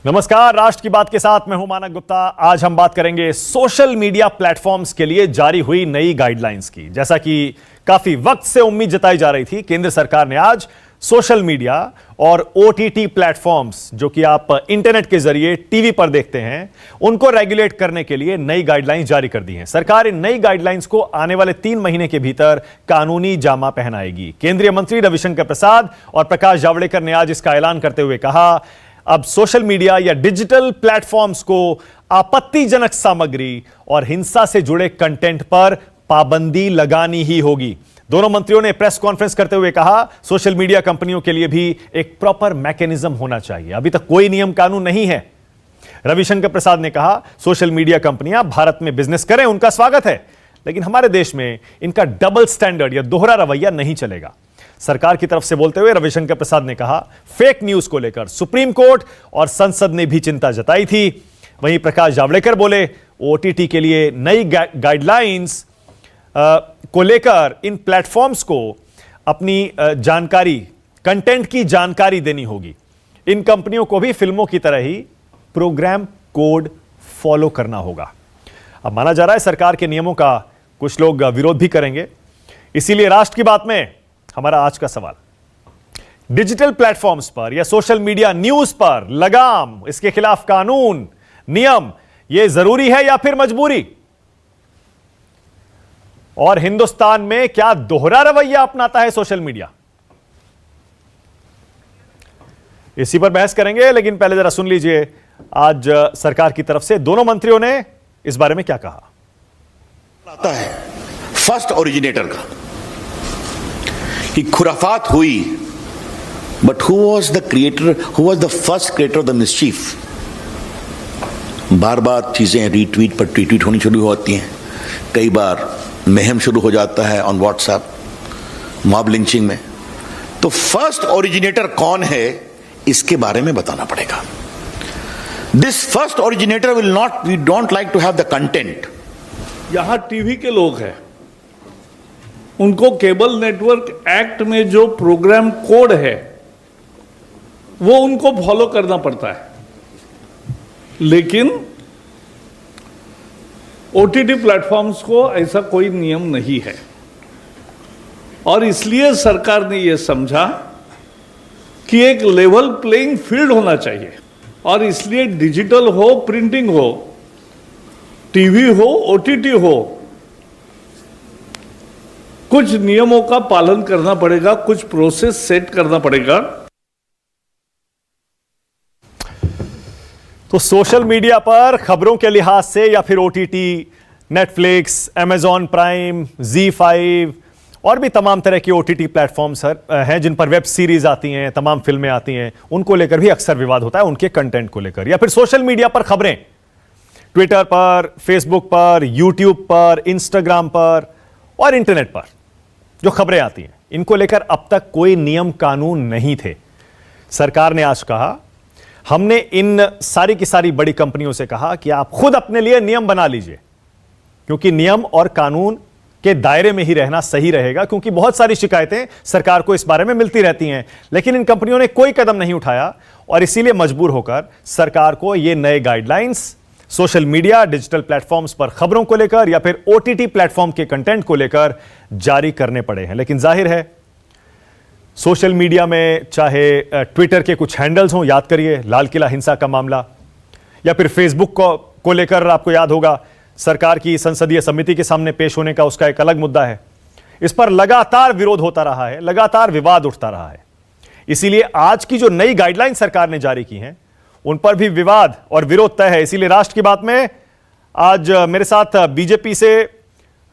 नमस्कार, राष्ट्र की बात के साथ मैं हूं मानक गुप्ता। आज हम बात करेंगे सोशल मीडिया प्लेटफॉर्म्स के लिए जारी हुई नई गाइडलाइंस की। जैसा कि काफी वक्त से उम्मीद जताई जा रही थी, केंद्र सरकार ने आज सोशल मीडिया और ओटीटी प्लेटफॉर्म्स, जो कि आप इंटरनेट के जरिए टीवी पर देखते हैं, उनको रेगुलेट करने के लिए नई गाइडलाइंस जारी कर दी हैं। सरकार इन नई गाइडलाइंस को आने वाले 3 महीने के भीतर कानूनी जामा पहनाएगी। केंद्रीय मंत्री रविशंकर प्रसाद और प्रकाश जावड़ेकर ने आज इसका ऐलान करते हुए कहा, अब सोशल मीडिया या डिजिटल प्लेटफॉर्म्स को आपत्तिजनक सामग्री और हिंसा से जुड़े कंटेंट पर पाबंदी लगानी ही होगी। दोनों मंत्रियों ने प्रेस कॉन्फ्रेंस करते हुए कहा, सोशल मीडिया कंपनियों के लिए भी एक प्रॉपर मैकेनिज्म होना चाहिए। अभी तक कोई नियम कानून नहीं है। रविशंकर प्रसाद ने कहा, सोशल मीडिया कंपनियां भारत में बिजनेस करें, उनका स्वागत है, लेकिन हमारे देश में इनका डबल स्टैंडर्ड या दोहरा रवैया नहीं चलेगा। सरकार की तरफ से बोलते हुए रविशंकर प्रसाद ने कहा, फेक न्यूज को लेकर सुप्रीम कोर्ट और संसद ने भी चिंता जताई थी। वहीं प्रकाश जावड़ेकर बोले, ओटीटी के लिए नई गाइडलाइंस को लेकर इन प्लेटफॉर्म्स को अपनी जानकारी, कंटेंट की जानकारी देनी होगी। इन कंपनियों को भी फिल्मों की तरह ही प्रोग्राम कोड फॉलो करना होगा। अब माना जा रहा है सरकार के नियमों का कुछ लोग विरोध भी करेंगे। इसीलिए राष्ट्र की बात में हमारा आज का सवाल, डिजिटल प्लेटफॉर्म्स पर या सोशल मीडिया न्यूज पर लगाम, इसके खिलाफ कानून, नियम, यह जरूरी है या फिर मजबूरी? और हिंदुस्तान में क्या दोहरा रवैया अपनाता है सोशल मीडिया? इसी पर बहस करेंगे, लेकिन पहले जरा सुन लीजिए आज सरकार की तरफ से दोनों मंत्रियों ने इस बारे में क्या कहा। आता है फर्स्ट ओरिजिनेटर का कि खुराफात हुई, but who was the creator, who was the first creator of the mischief? बार बार चीजें रीट्वीट पर ट्वीट होनी शुरू होती हैं, कई बार महम शुरू हो जाता है ऑन व्हाट्सएप, मॉब लिंचिंग में। तो फर्स्ट ओरिजिनेटर कौन है, इसके बारे में बताना पड़ेगा। This first originator will not, we don't like to have the content. यहां टीवी के लोग हैं, उनको केबल नेटवर्क एक्ट में जो प्रोग्राम कोड है वो उनको फॉलो करना पड़ता है, लेकिन ओटीटी प्लेटफॉर्म्स को ऐसा कोई नियम नहीं है। और इसलिए सरकार ने यह समझा कि एक लेवल प्लेइंग फील्ड होना चाहिए, और इसलिए डिजिटल हो, प्रिंटिंग हो, टीवी हो, ओटीटी हो, कुछ नियमों का पालन करना पड़ेगा, कुछ प्रोसेस सेट करना पड़ेगा। तो सोशल मीडिया पर खबरों के लिहाज से या फिर OTT, Netflix, Amazon prime, ZEE5 और भी तमाम तरह के ओटीटी प्लेटफॉर्म्स हैं जिन पर वेब सीरीज आती हैं, तमाम फिल्में आती हैं, उनको लेकर भी अक्सर विवाद होता है, उनके कंटेंट को लेकर। या फिर सोशल मीडिया पर खबरें, ट्विटर पर, फेसबुक पर, यूट्यूब पर, इंस्टाग्राम पर और इंटरनेट पर जो खबरें आती हैं, इनको लेकर अब तक कोई नियम कानून नहीं थे। सरकार ने आज कहा, हमने इन सारी की सारी बड़ी कंपनियों से कहा कि आप खुद अपने लिए नियम बना लीजिए, क्योंकि नियम और कानून के दायरे में ही रहना सही रहेगा। क्योंकि बहुत सारी शिकायतें सरकार को इस बारे में मिलती रहती हैं, लेकिन इन कंपनियों ने कोई कदम नहीं उठाया और इसीलिए मजबूर होकर सरकार को ये नए guidelines social media, digital platforms पर खबरों को लेकर या फिर ओटीटी प्लेटफॉर्म के कंटेंट को लेकर जारी करने पड़े हैं। लेकिन जाहिर है, सोशल मीडिया में चाहे ट्विटर के कुछ हैंडल्स हों, याद करिए लाल किला हिंसा का मामला, या फिर फेसबुक को लेकर आपको याद होगा सरकार की संसदीय समिति के सामने पेश होने का उसका एक अलग मुद्दा है। इस पर लगातार विरोध होता रहा है, लगातार विवाद उठता रहा है। इसीलिए आज की जो नई गाइडलाइन सरकार ने जारी की हैं, उन पर भी विवाद और विरोध तय है। इसीलिए राष्ट्र की बात में आज मेरे साथ बीजेपी से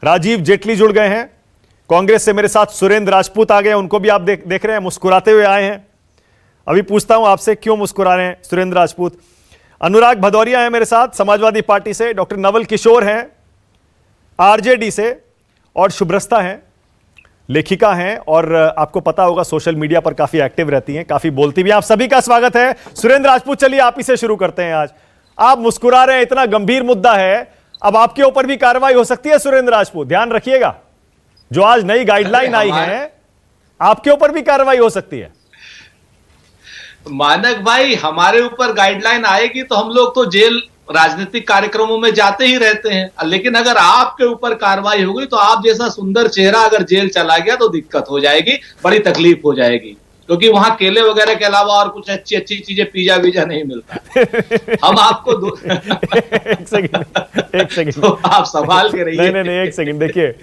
राजीव जेटली जुड़ गए हैं, कांग्रेस से मेरे साथ सुरेंद्र राजपूत आ गए, उनको भी आप देख रहे हैं मुस्कुराते हुए आए हैं। अभी पूछता हूं आपसे, क्यों मुस्कुरा रहे हैं सुरेंद्र राजपूत? अनुराग भदौरिया है मेरे साथ समाजवादी पार्टी से, डॉक्टर नवल किशोर हैं आरजेडी से, और शुभ्रस्ता हैं, लेखिका हैं और आपको पता होगा सोशल मीडिया पर काफी एक्टिव रहती हैं, काफी बोलती भी हैं। आप सभी का स्वागत है। सुरेंद्र राजपूत, चलिए आप ही से शुरू करते हैं। आज आप मुस्कुरा रहे हैं, इतना गंभीर मुद्दा है, अब आपके ऊपर भी कार्रवाई हो सकती है सुरेंद्र राजपूत, ध्यान रखिएगा। जो आज नई गाइडलाइन आई है, आपके ऊपर भी कार्रवाई हो सकती है। मानक भाई, हमारे ऊपर गाइडलाइन आएगी तो हम लोग तो जेल राजनीतिक कार्यक्रमों में जाते ही रहते हैं, लेकिन अगर आपके ऊपर कार्रवाई हो गई तो आप जैसा सुंदर चेहरा अगर जेल चला गया तो दिक्कत हो जाएगी, बड़ी तकलीफ हो जाएगी, क्योंकि वहां केले वगैरह के अलावा और कुछ अच्छी अच्छी चीजें पिज्जा वीजा नहीं मिलता। हम आपको एक सेकंड तो आप संभाल के रहिए। नहीं, एक सेकंड देखिए,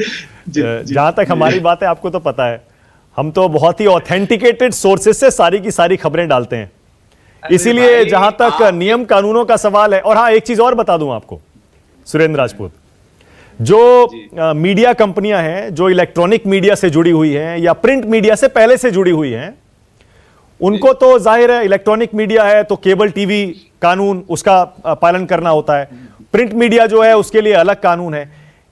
जहां तक हमारी बात है आपको तो पता है, हम तो बहुत ही ऑथेंटिकेटेड सोर्सेज से सारी की सारी खबरें डालते हैं, इसीलिए जहां तक नियम कानूनों का सवाल है। और हाँ, एक चीज और बता दूं आपको सुरेंद्र राजपूत, जो मीडिया कंपनियां हैं जो इलेक्ट्रॉनिक मीडिया से जुड़ी हुई हैं या प्रिंट मीडिया से पहले से जुड़ी हुई हैं, उनको तो जाहिर है इलेक्ट्रॉनिक मीडिया है तो केबल टीवी कानून उसका पालन करना होता है, प्रिंट मीडिया जो है उसके लिए अलग कानून है।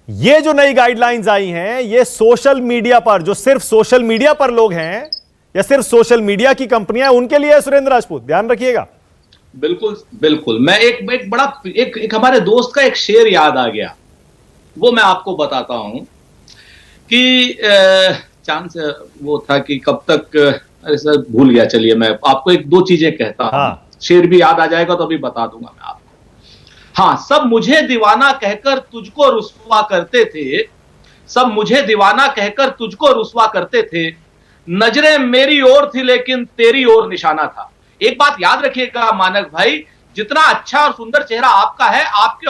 ये जो नई गाइडलाइंस आई हैं, ये सोशल मीडिया पर, जो सिर्फ सोशल मीडिया पर लोग हैं या सिर्फ सोशल मीडिया की कंपनियां, उनके लिए सुरेंद्र राजपूत, ध्यान रखिएगा। बिल्कुल बिल्कुल। मैं एक बड़ा एक हमारे दोस्त का एक शेर याद आ गया, वो मैं आपको बताता हूं कि चांद से वो था कि कब तक, अरे सर भूल गया, चलिए मैं आपको एक दो चीजें कहता हूं। हाँ। शेर भी याद आ जाएगा तो अभी बता दूंगा मैं आपको। हाँ, सब मुझे दीवाना कहकर तुझको रुस्वा करते थे, सब मुझे दीवाना कहकर तुझको रुस्वा करते थे, नजरें मेरी ओर थी लेकिन तेरी ओर निशाना था। एक बात याद रखिएगा मानक भाई, जितना अच्छा और सुंदर चेहरा आपका है, आपके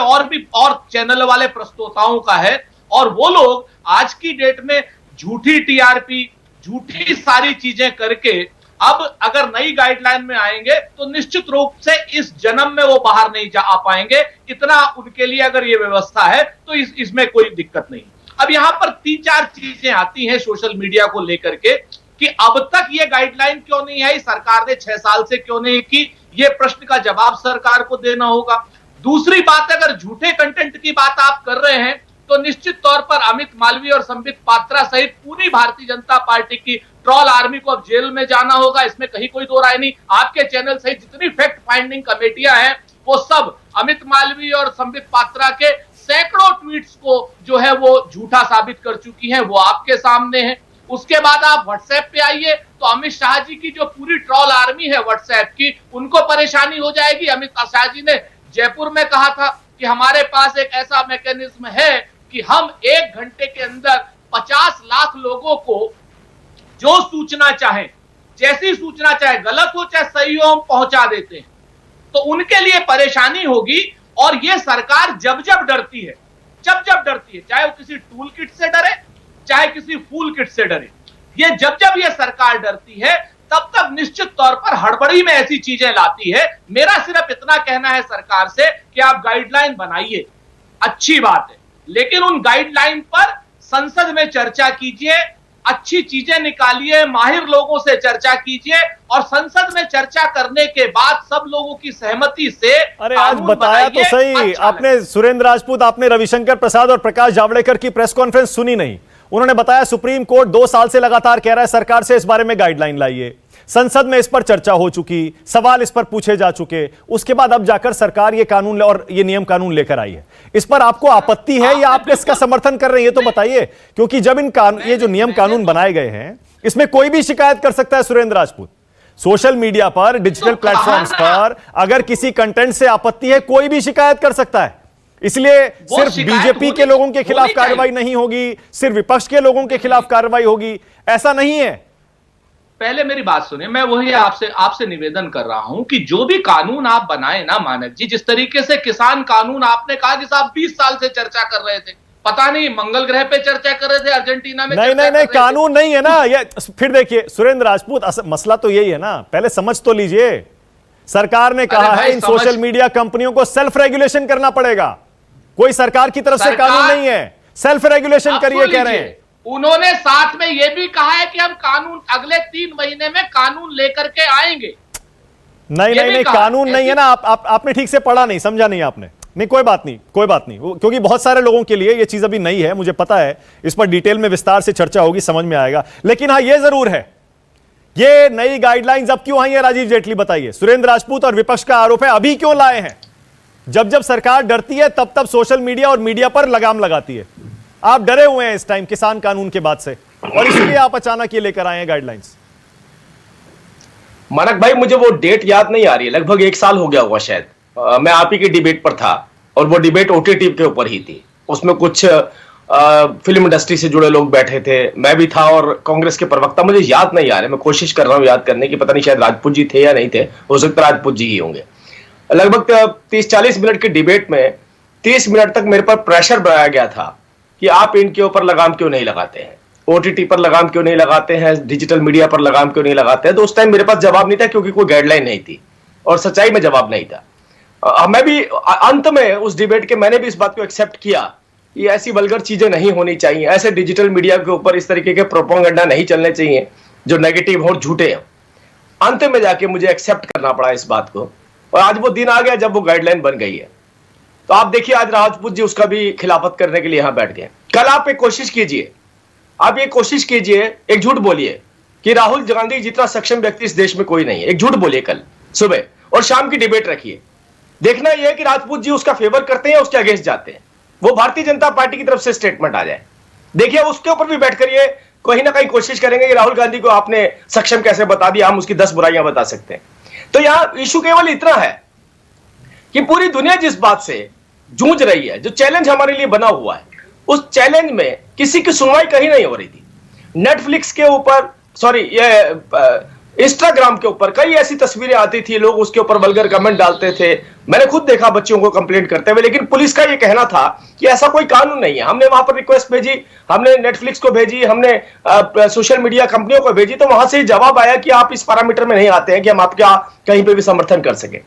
और चैनल वाले प्रस्तोताओं का है, और वो लोग आज की डेट में झूठी टीआरपी, झूठी सारी चीजें करके अब अगर नई गाइडलाइन में आएंगे तो निश्चित रूप से इस जन्म में वो बाहर नहीं जा पाएंगे। इतना उनके लिए अगर ये व्यवस्था है तो इसमें कोई दिक्कत नहीं। अब यहां पर 3-4 चीजें आती हैं सोशल मीडिया को लेकर के कि अब तक ये गाइडलाइन क्यों नहीं आई, सरकार ने 6 साल से क्यों नहीं की, ये प्रश्न का जवाब सरकार को देना होगा। दूसरी बात, अगर झूठे कंटेंट की बात आप कर रहे हैं तो निश्चित तौर पर अमित मालवीय और संबित पात्रा सहित पूरी भारतीय जनता पार्टी की ट्रोल आर्मी को अब जेल में जाना होगा, इसमें कहीं कोई दो राय नहीं। आपके चैनल सहित जितनी फैक्ट फाइंडिंग कमेटियां हैं वो सब अमित मालवीय और संबित पात्रा के सैकड़ों ट्वीट्स को जो है वो झूठा साबित कर चुकी हैं, वो आपके सामने है। उसके बाद आप व्हाट्सएप पे आइए तो अमित शाह जी की जो पूरी ट्रोल आर्मी है व्हाट्सएप की, उनको परेशानी हो जाएगी। अमित शाह जी ने जयपुर में कहा था कि हमारे पास एक ऐसा मैकेनिज्म है कि हम 1 घंटे के अंदर 50 लाख लोगों को जो सूचना चाहे, जैसी सूचना चाहे, गलत हो चाहे सही हो, हम पहुंचा देते हैं। तो उनके लिए परेशानी होगी। और ये सरकार जब जब डरती है, चाहे वो किसी टूल किट से डरे, चाहे किसी फूल किट से डरे, ये जब ये सरकार डरती है तब तब निश्चित तौर पर हड़बड़ी में ऐसी चीजें लाती है। मेरा सिर्फ इतना कहना है सरकार से कि आप गाइडलाइन बनाइए, अच्छी बात है, लेकिन उन गाइडलाइन पर संसद में चर्चा कीजिए, अच्छी चीजें निकालिए, माहिर लोगों से चर्चा कीजिए, और संसद में चर्चा करने के बाद सब लोगों की सहमति से, अरे आज बताया तो सही आपने सुरेंद्र राजपूत, आपने रविशंकर प्रसाद और प्रकाश जावड़ेकर की प्रेस कॉन्फ्रेंस सुनी नहीं। उन्होंने बताया सुप्रीम कोर्ट 2 साल से लगातार कह रहा है सरकार से इस बारे में गाइडलाइन लाइए, संसद में इस पर चर्चा हो चुकी, सवाल इस पर पूछे जा चुके, उसके बाद अब जाकर सरकार ये कानून और ये नियम कानून लेकर आई है। इस पर आपको आपत्ति है या आप इसका समर्थन कर रहे हैं, ये तो बताइए, क्योंकि जब ये जो नियम कानून बनाए गए हैं इसमें कोई भी शिकायत कर सकता है सुरेंद्र राजपूत। सोशल मीडिया पर, डिजिटल प्लेटफॉर्म्स पर अगर किसी कंटेंट से आपत्ति है, कोई भी शिकायत कर सकता है। इसलिए सिर्फ बीजेपी के लोगों के खिलाफ कार्रवाई नहीं होगी, सिर्फ विपक्ष के लोगों के खिलाफ कार्रवाई होगी, ऐसा नहीं है। पहले मेरी बात सुनिए, मैं वही आपसे निवेदन कर रहा हूं कि जो भी कानून आप बनाए ना मानक जी, जिस तरीके से किसान कानून आपने कहा कि साहब 20 साल से चर्चा कर रहे थे, पता नहीं मंगल ग्रह पे चर्चा कर रहे थे, अर्जेंटीना में नहीं कानून नहीं है ना ये। फिर देखिए सुरेंद्र राजपूत, मसला तो यही है ना, पहले समझ तो लीजिए। सरकार ने कहा है इन सोशल मीडिया कंपनियों को सेल्फ रेगुलेशन करना पड़ेगा, कोई सरकार की तरफ से कानून नहीं है, सेल्फ रेगुलेशन करिए कह रहे हैं। उन्होंने साथ में यह भी कहा है कि हम कानून अगले 3 महीने में कानून लेकर के आएंगे। नहीं कानून नहीं है ना, आपने ठीक से पढ़ा नहीं, समझा नहीं आपने। नहीं कोई बात नहीं क्योंकि बहुत सारे लोगों के लिए यह चीज अभी नई है, मुझे पता है, इस पर डिटेल में विस्तार से चर्चा होगी, समझ में आएगा। लेकिन हाँ यह जरूर है, ये नई गाइडलाइंस अब क्यों आई है राजीव जेटली बताइए। सुरेंद्र राजपूत और विपक्ष का आरोप है अभी क्यों लाए हैं, जब सरकार डरती है तब सोशल मीडिया और मीडिया पर लगाम लगाती है। आप डरे हुए हैं इस टाइम किसान कानून के बाद से, और इसलिए आप अचानक ये लेकर आए हैं गाइडलाइंस। मानक भाई, मुझे वो डेट याद नहीं आ रही है, लगभग 1 साल हो गया होगा शायद। मैं आप ही की डिबेट पर था और वो डिबेट ओटीटी के ऊपर ही थी। उसमें कुछ फिल्म इंडस्ट्री से जुड़े लोग बैठे थे, मैं भी था और कांग्रेस के प्रवक्ता, मुझे याद नहीं आ रहे, मैं कोशिश कर रहा हूं याद करने की, पता नहीं शायद राजपूत जी थे या नहीं थे, हो सकता है राजपूत जी ही होंगे। लगभग 30-40 मिनट की डिबेट में 30 मिनट तक मेरे पर प्रेशर बनाया गया था कि आप इनके ऊपर लगाम क्यों नहीं लगाते हैं, ओटीटी पर लगाम क्यों नहीं लगाते हैं, डिजिटल मीडिया पर लगाम क्यों नहीं लगाते हैं। तो उस टाइम मेरे पास जवाब नहीं था, क्योंकि कोई गाइडलाइन नहीं थी और सच्चाई में जवाब नहीं था। मैं भी अंत में उस डिबेट के मैंने भी इस बात को एक्सेप्ट किया कि ऐसी वल्गर चीजें नहीं होनी चाहिए, ऐसे डिजिटल मीडिया के ऊपर इस तरीके के प्रोपेगेंडा नहीं चलने चाहिए जो नेगेटिव हो, झूठे हैं। अंत में जाके मुझे एक्सेप्ट करना पड़ा इस बात को, और आज वो दिन आ गया जब वो गाइडलाइन बन गई है। तो आप देखिए, आज राजपूत जी उसका भी खिलाफत करने के लिए यहां बैठ गए। कल आप एक कोशिश कीजिए, आप ये कोशिश कीजिए, एक झूठ बोलिए कि राहुल गांधी जितना सक्षम व्यक्ति इस देश में कोई नहीं है। एक झूठ बोलिए कल सुबह और शाम की डिबेट रखिए। देखना यह है कि राजपूत जी उसका फेवर करते हैं या उसके अगेंस्ट जाते हैं। वो भारतीय जनता पार्टी की तरफ से स्टेटमेंट आ जाए, देखिए उसके ऊपर भी बैठकर ये कहीं ना कहीं कोशिश करेंगे कि राहुल गांधी को आपने सक्षम कैसे बता दिया, हम उसकी 10 बुराइयां बता सकते हैं। तो यहां इशू केवल इतना है कि पूरी दुनिया जिस बात से जूझ रही है, जो चैलेंज हमारे लिए बना हुआ है, उस चैलेंज में किसी की सुनवाई कहीं नहीं हो रही थी। नेटफ्लिक्स के ऊपर, सॉरी, ये इंस्टाग्राम के ऊपर कई ऐसी तस्वीरें आती थी, लोग उसके ऊपर वल्गर कमेंट डालते थे, मैंने खुद देखा बच्चों को कंप्लेंट करते हुए। लेकिन पुलिस का ये कहना था कि ऐसा कोई कानून नहीं है। हमने वहां पर रिक्वेस्ट भेजी, हमने नेटफ्लिक्स को भेजी, हमने सोशल मीडिया कंपनियों को भेजी, तो वहां से जवाब आया कि आप इस पैरामीटर में नहीं आते हैं कि हम आपका कहीं पे भी समर्थन कर सके।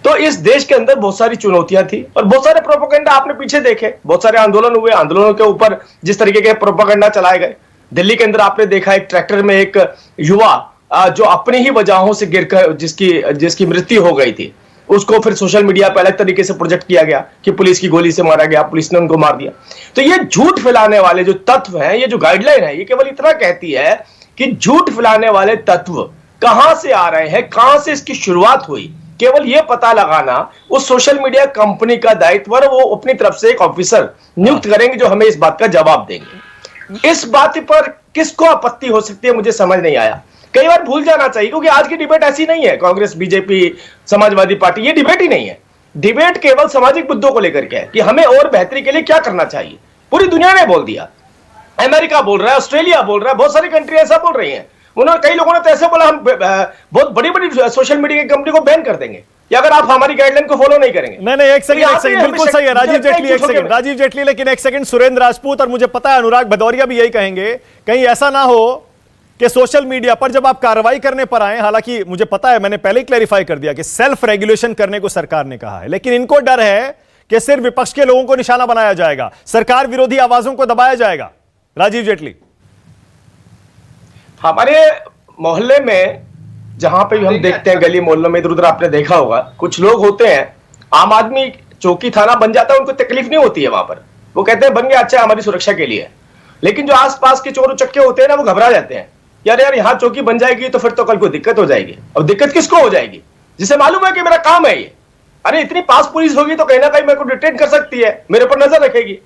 तो इस देश के अंदर बहुत सारी चुनौतियां थी और बहुत सारे प्रोपेगेंडा आपने पीछे देखे, बहुत सारे आंदोलन हुए, आंदोलनों के ऊपर जिस तरीके के प्रोपेगेंडा चलाए गए। दिल्ली के अंदर आपने देखा एक ट्रैक्टर में एक युवा जो अपनी ही वजहों से गिरकर जिसकी मृत्यु हो गई थी, उसको फिर सोशल मीडिया पर अलग तरीके से प्रोजेक्ट किया गया कि पुलिस की गोली से मारा गया, पुलिस ने उनको मार दिया। तो ये झूठ फैलाने वाले जो तत्व हैं, ये जो गाइडलाइन है, ये केवल इतना कहती है कि झूठ फैलाने वाले तत्व कहां से आ रहे हैं, कहां से इसकी शुरुआत हुई, केवल यह पता लगाना उस सोशल मीडिया कंपनी का दायित्व, और वो अपनी तरफ से एक ऑफिसर नियुक्त करेंगे जो हमें इस बात का जवाब देंगे। इस बात पर किसको आपत्ति हो सकती है, मुझे समझ नहीं आया। कई बार भूल जाना चाहिए, क्योंकि आज की डिबेट ऐसी नहीं है कांग्रेस बीजेपी समाजवादी पार्टी, ये डिबेट ही नहीं है। डिबेट केवल सामाजिक मुद्दों को लेकर के है कि हमें और बेहतरी के लिए क्या करना चाहिए। पूरी दुनिया ने बोल दिया, अमेरिका बोल रहा है, ऑस्ट्रेलिया बोल रहा है, बहुत सारी कंट्री ऐसा बोल रही है। उन्होंने, कई लोगों ने तो ऐसे बोला हम बहुत बड़ी बड़ी सोशल मीडिया की कंपनी को बैन कर देंगे कि अगर आप हमारी गाइडलाइन को फॉलो नहीं करेंगे। नहीं, एक सेकंड, बिल्कुल सही है राजीव जेटली, राजीव जेटली, लेकिन एक सेकंड, सुरेंद्र राजपूत, और मुझे पता है अनुराग भदौरिया भी यही कहेंगे, कहीं ऐसा ना हो कि सोशल मीडिया पर जब आप कार्रवाई करने पर आए, हालांकि मुझे पता है, मैंने पहले ही क्लैरिफाई कर दिया कि सेल्फ रेगुलेशन करने को सरकार ने कहा है, लेकिन इनको डर है कि सिर्फ विपक्ष के लोगों को निशाना बनाया जाएगा, सरकार विरोधी आवाजों को दबाया जाएगा। राजीव जेटली, हमारे मोहल्ले में जहां पे भी हम देखते हैं, गली मोहल्लों में इधर उधर आपने देखा होगा, कुछ लोग होते हैं, आम आदमी चौकी थाना बन जाता है, उनको तकलीफ नहीं होती है वहां पर, वो कहते हैं बन गया, अच्छा हमारी सुरक्षा के लिए। लेकिन जो आसपास के चोर उचक्के होते हैं ना, वो घबरा जाते हैं, यार यहाँ चौकी बन जाएगी तो फिर तो कल को दिक्कत हो जाएगी। अब दिक्कत किसको हो जाएगी? जिसे मालूम है कि मेरा काम है ये, अरे इतनी पास पुलिस होगी तो कहीं ना कहीं मेरे को डिटेन कर सकती है, मेरे पर नजर रखेगी।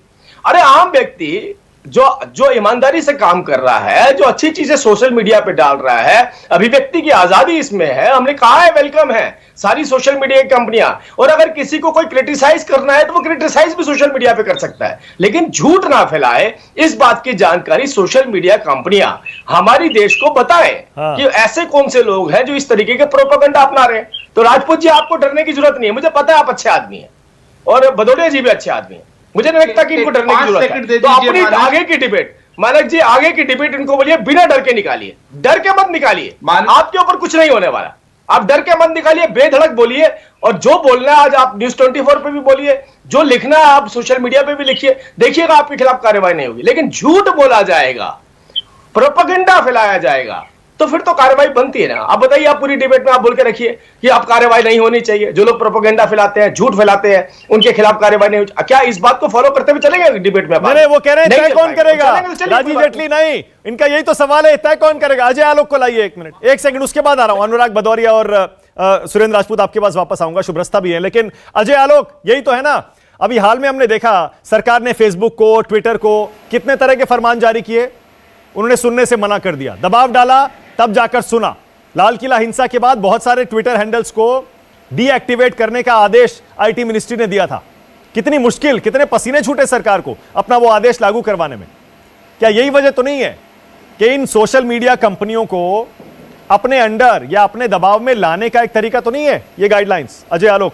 अरे आम व्यक्ति जो ईमानदारी से काम कर रहा है, जो अच्छी चीजें सोशल मीडिया पे डाल रहा है, अभिव्यक्ति की आजादी इसमें है, हमने कहा है वेलकम है सारी सोशल मीडिया की कंपनियां, और अगर किसी को कोई क्रिटिसाइज करना है तो वो क्रिटिसाइज भी सोशल मीडिया पे कर सकता है, लेकिन झूठ ना फैलाए, इस बात की जानकारी सोशल मीडिया कंपनियां हमारी देश को बताएं कि ऐसे कौन से लोग हैं जो इस तरीके के प्रोपेगेंडा अपना रहे हैं। तो राजपूत जी, आपको डरने की जरूरत नहीं है, मुझे पता है आप अच्छे आदमी हैं और भदौरिया जी भी अच्छे आदमी हैं, मुझे नहीं लगता कि इनको डरने की जरूरत है। तो अपनी आगे की डिबेट, मानक जी, आगे की डिबेट इनको बोलिए बिना डर के निकालिए, डर के मत निकालिए, आपके ऊपर कुछ नहीं होने वाला, आप डर के मत निकालिए, बेधड़क बोलिए, और जो बोलना है आज आप न्यूज़ 24 पे भी बोलिए, जो लिखना है आप सोशल मीडिया पे भी लिखिए, देखिएगा आपके खिलाफ कार्रवाई नहीं होगी। लेकिन झूठ बोला जाएगा, प्रोपेगेंडा फैलाया जाएगा, तो फिर तो कार्रवाई बनती है ना। आप बताइए, आप पूरी डिबेट में आप बोल के रखिए कि आप कार्रवाई नहीं होनी चाहिए, जो लोग प्रोपेगेंडा फैलाते हैं, झूठ फैलाते हैं, उनके खिलाफ कार्रवाई नहीं होनी। क्या इस बात को फॉलो करते हुए चलेंगे डिबेट में? नहीं, वो कह रहे हैं तय कौन करेगा, राजीव जेटली नहीं, इनका यही तो सवाल है, तय कौन करेगा। अजय आलोक को लाइए, एक मिनट, एक सेकंड, उसके बाद आ रहा हूं, अनुराग भदौरिया और सुरेंद्र राजपूत आपके पास वापस आऊंगा, शुभ्रस्ता भी है। लेकिन अजय आलोक, यही तो है ना, अभी हाल में हमने देखा सरकार ने फेसबुक को, ट्विटर को कितने तरह के फरमान जारी किए, उन्होंने सुनने से मना कर दिया, दबाव डाला, तब जाकर सुना। लाल किला हिंसा के बाद बहुत सारे ट्विटर हैंडल्स को डीएक्टिवेट करने का आदेश आईटी मिनिस्ट्री ने दिया था। कितनी मुश्किल, कितने पसीने छूटे सरकार को अपना वो आदेश लागू करवाने में। क्या यही वजह तो नहीं है कि इन सोशल मीडिया कंपनियों को अपने अंडर या अपने दबाव में लाने का एक तरीका तो नहीं है ये गाइडलाइंस? अजय आलोक।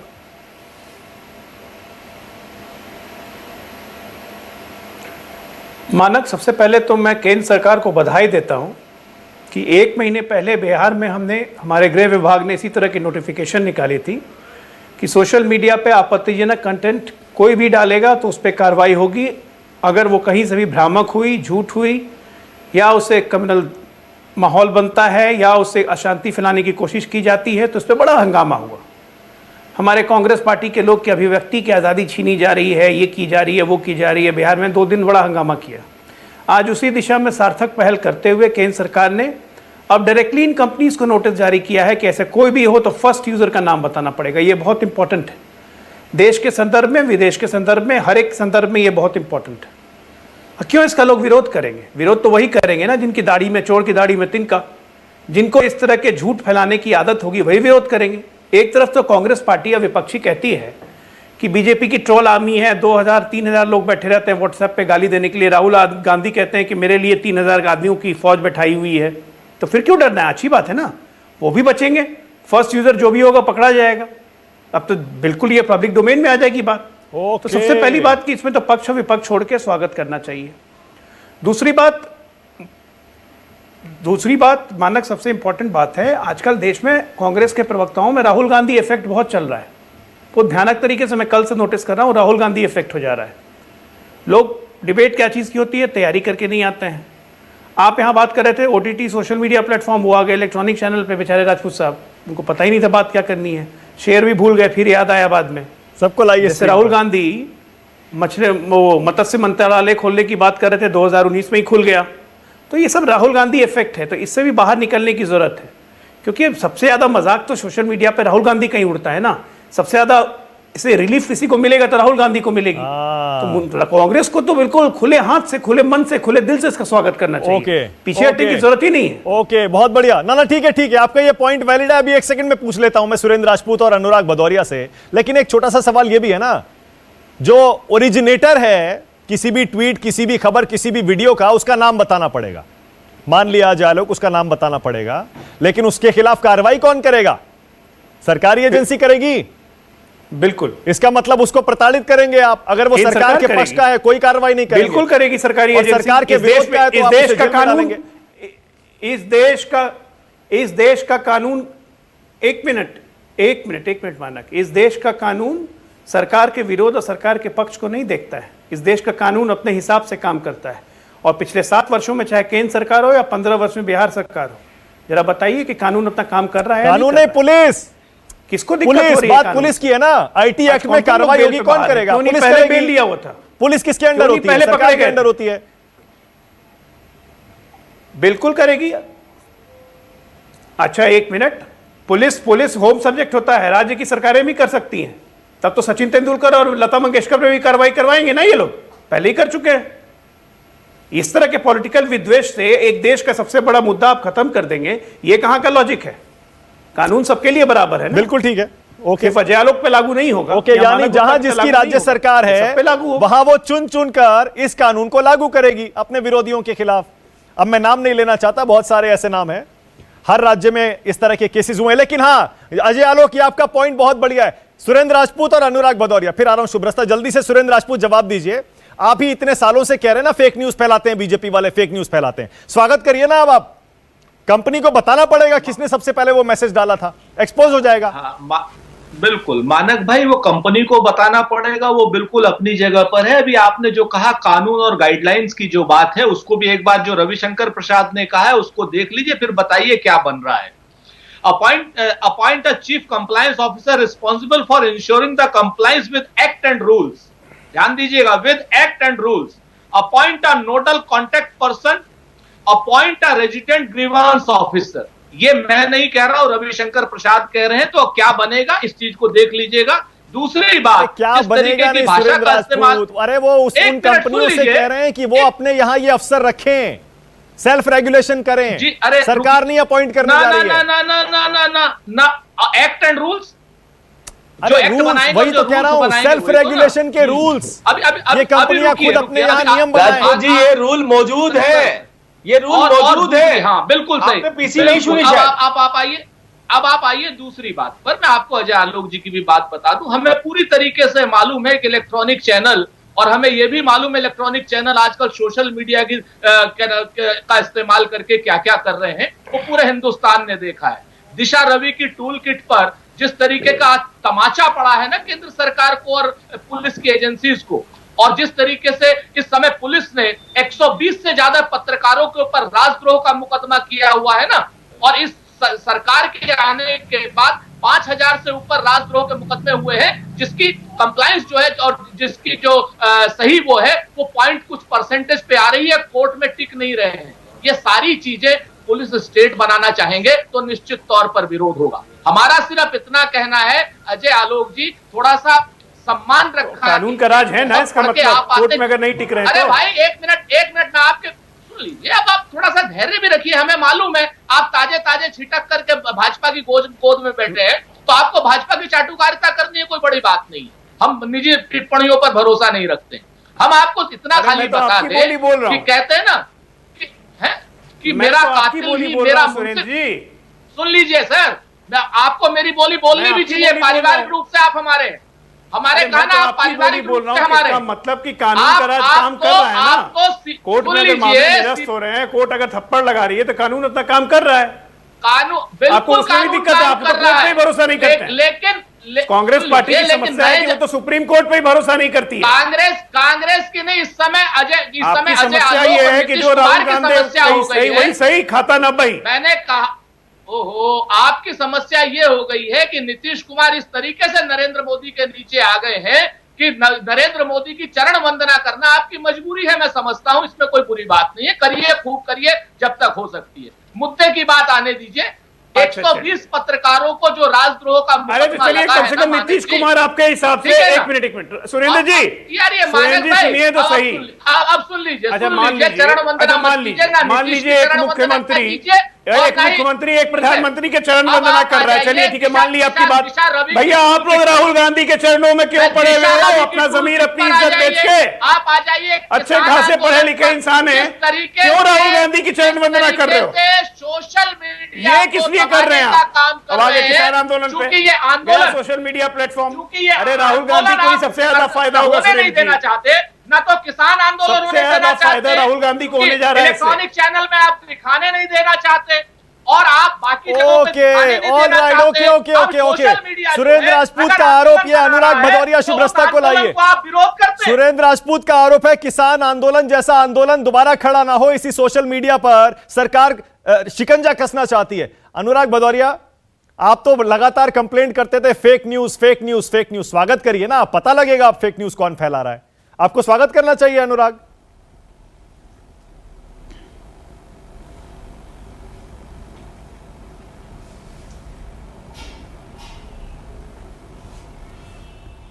मानक, सबसे पहले तो मैं केंद्र सरकार को बधाई देता हूं कि 1 महीने पहले बिहार में हमारे गृह विभाग ने इसी तरह की नोटिफिकेशन निकाली थी कि सोशल मीडिया पे आपत्तिजनक कंटेंट कोई भी डालेगा तो उस पर कार्रवाई होगी। अगर वो कहीं से भी भ्रामक हुई, झूठ हुई, या उसे क्रिमिनल माहौल बनता है, या उससे अशांति फैलाने की कोशिश की जाती है, तो उस पर बड़ा हंगामा हुआ। हमारे कांग्रेस पार्टी के लोग की अभिव्यक्ति की आज़ादी छीनी जा रही है, ये की जा रही है, वो की जा रही है। बिहार में 2 दिन बड़ा हंगामा किया। आज उसी दिशा में सार्थक पहल करते हुए केंद्र सरकार ने अब डायरेक्टली इन कंपनीज को नोटिस जारी किया है कि ऐसे कोई भी हो तो फर्स्ट यूजर का नाम बताना पड़ेगा। ये बहुत इंपॉर्टेंट है, देश के संदर्भ में, विदेश के संदर्भ में, हर एक संदर्भ में ये बहुत इंपॉर्टेंट है। क्यों इसका लोग विरोध करेंगे? विरोध तो वही करेंगे ना जिनकी दाढ़ी में चोर की दाढ़ी में तिनका, जिनको इस तरह के झूठ फैलाने की आदत होगी वही विरोध करेंगे। एक तरफ तो कांग्रेस पार्टी या विपक्षी कहती है कि बीजेपी की ट्रोल आर्मी है, 2000-3000 लोग बैठे रहते हैं व्हाट्सएप पे गाली देने के लिए। राहुल गांधी कहते हैं कि मेरे लिए 3000 आदमियों की फौज बैठाई हुई है। तो फिर क्यों डरना है? अच्छी बात है ना, वो भी बचेंगे। फर्स्ट यूजर जो भी होगा पकड़ा जाएगा। अब तो बिल्कुल ये पब्लिक डोमेन में आ जाएगी बात। तो सबसे पहली बात कि इसमें तो पक्ष और विपक्ष छोड़ के स्वागत करना चाहिए। दूसरी बात मानक, सबसे इंपॉर्टेंट बात है, आजकल देश में कांग्रेस के प्रवक्ताओं में राहुल गांधी इफेक्ट बहुत चल रहा है। वो भयानक तरीके से मैं कल से नोटिस कर रहा हूँ, राहुल गांधी इफेक्ट हो जा रहा है। लोग डिबेट क्या चीज़ की होती है तैयारी करके नहीं आते हैं। आप यहाँ बात कर रहे थे ओटीटी सोशल मीडिया प्लेटफॉर्म, वो आ गए इलेक्ट्रॉनिक चैनल पे। बेचारे राजपूत साहब, उनको पता ही नहीं था बात क्या करनी है, शेयर भी भूल गए, फिर याद आया बाद में। सबको लाइए। जैसे राहुल गांधी मत्स्य मंत्रालय खोलने की बात कर रहे थे, 2019 में ही खुल गया। तो ये सब राहुल गांधी इफेक्ट है। तो इससे भी बाहर निकलने की जरूरत है, क्योंकि सबसे ज्यादा मजाक तो सोशल मीडिया पे राहुल गांधी का ही उड़ता है ना। सबसे ज्यादा इसे रिलीफ किसी को मिलेगा तो राहुल गांधी को मिलेगी। तो कांग्रेस को तो बिल्कुल खुले हाथ से, खुले मन से, खुले दिल से इसका स्वागत करना चाहिए। पीछे हटने की जरूरत ही नहीं है। ओके, बहुत बढ़िया। ना ठीक है, आपका ये पॉइंट वैलिड है। अभी 1 सेकंड में पूछ लेता हूं मैं सुरेंद्र राजपूत और अनुराग भदौरिया से। लेकिन एक छोटा सा सवाल ये भी है ना, जो ओरिजिनेटर है किसी भी ट्वीट, किसी भी खबर, किसी भी वीडियो का, उसका नाम बताना पड़ेगा। मान लिया जाए लोग, उसका नाम बताना पड़ेगा, लेकिन उसके खिलाफ कार्रवाई कौन करेगा? सरकारी एजेंसी करेगी। बिल्कुल। इसका मतलब उसको प्रताड़ित करेंगे आप। अगर वो सरकार के पक्ष का है, कोई कार्रवाई नहीं करेगी। बिल्कुल करेगी सरकारी एजेंसी। सरकार के विरोध का है तो आप उसे जेल में डालेंगे। इस देश का कानून, एक मिनट मानक, इस देश का कानून सरकार के विरोध और सरकार के पक्ष को नहीं देखता है। इस देश का कानून अपने हिसाब से काम करता है। और पिछले 7 वर्षों में, चाहे केंद्र सरकार हो या 15 वर्ष में बिहार सरकार हो, जरा बताइए कि कानून अपना काम कर रहा है? कानून नहीं, पुलिस। किसको दिक्कत हो रही है? बात पुलिस की है ना। आईटी एक्ट में कार्रवाई होगी, कौन करेगा? पुलिस पहले बेल लिया हुआ था। पुलिस किसके अंडर होती है? सरकार के अंडर होती है। बिल्कुल करेगी। अच्छा, 1 मिनट, पुलिस होम सब्जेक्ट होता है, राज्य की सरकारें भी कर सकती हैं। तब तो सचिन तेंदुलकर और लता मंगेशकर पे भी कार्रवाई करवाएंगे ना, ये लोग पहले ही कर चुके हैं। इस तरह के पॉलिटिकल विद्वेष से एक देश का सबसे बड़ा मुद्दा आप खत्म कर देंगे, ये कहां का लॉजिक है? कानून सबके लिए बराबर है ना? बिल्कुल ठीक है। ओके, अजय आलोक पे लागू नहीं होगा। ओके, यानी जहां जिसकी राज्य सरकार है वहां वो चुन कर इस कानून को लागू करेगी अपने विरोधियों के खिलाफ। अब मैं नाम नहीं लेना चाहता, बहुत सारे ऐसे नाम हैं, हर राज्य में इस तरह के केसेस हुए। लेकिन हां, अजय आलोक, ये आपका पॉइंट बहुत बढ़िया है। सुरेंद्र राजपूत और अनुराग भदौरिया, फिर आ रहा हूं शुभ्रस्ता, जल्दी से सुरेंद्र राजपूत जवाब दीजिए। आप ही इतने सालों से कह रहे हैं ना फेक न्यूज फैलाते हैं, बीजेपी वाले फेक न्यूज फैलाते हैं, स्वागत करिए ना। अब आप कंपनी को बताना पड़ेगा किसने सबसे पहले वो मैसेज डाला था, एक्सपोज हो जाएगा। हाँ, बिल्कुल मानक भाई, वो कंपनी को बताना पड़ेगा, वो बिल्कुल अपनी जगह पर है। अभी आपने जो कहा कानून और गाइडलाइंस की जो बात है, उसको भी एक बार जो रविशंकर प्रसाद ने कहा है उसको देख लीजिए, फिर बताइए क्या बन रहा है। Appoint a chief compliance officer responsible for ensuring the compliance with act and rules. ध्यान दीजिएगा, with act and rules. Appoint a nodal contact person, appoint a resident grievance officer. ये मैं नहीं कह रहा हूं, रविशंकर प्रसाद कह रहे हैं। तो क्या बनेगा इस चीज को देख लीजिएगा। दूसरी बात, क्या बनेगा नहीं सुरेंद्र राजपूत, अरे वो उन कंपनियों से कह रहे हैं कि वो अपने यहां ये अफसर रखें, सेल्फ रेगुलेशन करें। जी, अरे सरकार नहीं अपॉइंट करने ना जा ना रही ना है। ना ना ना ना ना ना एक्ट एंड रूल्स, अरे रूल्स वही तो कह रहा हूं, सेल्फ रेगुलेशन के रूल्स। ये कंपनियां खुद अपने यहाँ नियम बनाएं। राजपूत जी ये रूल मौजूद है, ये रूल मौजूद है। हाँ बिल्कुल सही, आपने पीसी नहीं सुनी शायद। अब आप आइए दूसरी बात पर। मैं आपको अजय आलोक जी की भी बात बता दूं, हमें पूरी तरीके से मालूम है कि इलेक्ट्रॉनिक चैनल, और हमें यह भी मालूम है इलेक्ट्रॉनिक चैनल आजकल सोशल मीडिया की का इस्तेमाल करके क्या क्या कर रहे हैं, वो पूरे हिंदुस्तान ने देखा है। दिशा रवि की टूल किट पर जिस तरीके का तमाचा पड़ा है ना केंद्र सरकार को और पुलिस की एजेंसीज को, और जिस तरीके से इस समय पुलिस ने 120 से ज्यादा पत्रकारों के ऊपर राजद्रोह का मुकदमा किया हुआ है ना, और इस सरकार के आने के बाद 5000 से ऊपर राजद्रोह के मुकदमे हुए हैं, जिसकी कंप्लायंस जो है और जिसकी जो सही वो है वो पॉइंट कुछ परसेंटेज पे आ रही है, कोर्ट में टिक नहीं रहे हैं। ये सारी चीजें पुलिस स्टेट बनाना चाहेंगे तो निश्चित तौर पर विरोध होगा। हमारा सिर्फ इतना कहना है अजय आलोक जी, थोड़ा सा सम्मान रखा, कानून का राज है ना, इसका मतलब कोर्ट में अगर नहीं टिक रहे अरे तो। भाई एक मिनट में आपके सुन लीजिए। अब आप थोड़ा सा धैर्य भी रखिए। हमें मालूम है आप ताजे ताजे छिटक करके भाजपा की गोद में बैठे हैं, तो आपको भाजपा की चाटुकारिता करनी है, कोई बड़ी बात नहीं है। हम निजी टिप्पणियों पर भरोसा नहीं रखते। हम आपको इतना खाली बता दें कि कहते हैं ना कि मेरा कातिल ही मेरा मुंसिफ। सुन लीजिए सर, आपको मेरी बोली बोलनी भी चाहिए। पारिवारिक रूप से आप हमारे कहना आप पारिवारिक रूप से हमारे, मतलब कि कानून का राज काम कर रहा है ना। कोर्ट में अगर मामले निरस्त हो रहे हैं, कोर्ट अगर थप्पड़ लगा रही है तो कानून अपना काम कर रहा है। कानून बिल्कुल कानून दिक्कत है, आप कोर्ट पे भरोसा नहीं करते। लेकिन कांग्रेस पार्टी की समस्या है कि वो तो सुप्रीम कोर्ट पे ही भरोसा नहीं करती है। कांग्रेस की नहीं, इस समय समस्या ये है कि जो राहुल गांधी वही सही खाता ना भाई। मैंने कहा ओहो, आपकी समस्या ये हो गई है कि नीतीश कुमार इस तरीके से नरेंद्र मोदी के नीचे आ गए हैं कि नरेंद्र मोदी की चरण वंदना करना आपकी मजबूरी है। मैं समझता हूं, इसमें कोई बुरी बात नहीं है, करिए, खूब करिए जब तक हो सकती है। मुद्दे की बात आने दीजिए। 120 पत्रकारों को जो राजद्रोह का अरे तो चलिए, कम से कम नीतीश कुमार आपके हिसाब से एक मिनट सुरेंद्र जी, यार ये सुनिए तो सही। अब सुन लीजिए, अच्छा मान लीजिए, मान लीजिए एक मुख्यमंत्री एक प्रधानमंत्री के चरण वंदना कर रहा है। चलिए ठीक है, मान ली आपकी बात। भैया आप लोग राहुल गांधी के चरणों में क्यों पड़े हुए हो? अपना जमीर अपनी इज्जत बेच के आप आ जाइए। अच्छे खासे पढ़े लिखे इंसान है, क्यों राहुल गांधी की चरण वंदना कर रहे हो? सोशल मीडिया ये किस लिए कर रहे हैं आप? अब आगे किसान आंदोलन पे ये आंदोलन सोशल मीडिया प्लेटफॉर्म, अरे राहुल गांधी को ही सबसे ज्यादा फायदा होगा। नहीं देना चाहते ना, तो किसान आंदोलन सबसे ज्यादा फायदा राहुल गांधी को होने जा रहा है। इलेक्ट्रॉनिक चैनल में आप दिखाने नहीं देना चाहते और आप बाकी ओके। सुरेंद्र राजपूत का आरोप, ये अनुराग भदौरिया शुभ्रस्ता को लाइए। आप विरोध करते। सुरेंद्र राजपूत का आरोप है किसान आंदोलन जैसा आंदोलन दोबारा खड़ा ना हो, इसी सोशल मीडिया पर सरकार शिकंजा कसना चाहती है। अनुराग भदौरिया, आप तो लगातार कंप्लेंट करते थे fake news fake news fake news. स्वागत करिए ना, पता लगेगा आप फेक न्यूज कौन फैला रहा है। आपको स्वागत करना चाहिए अनुराग।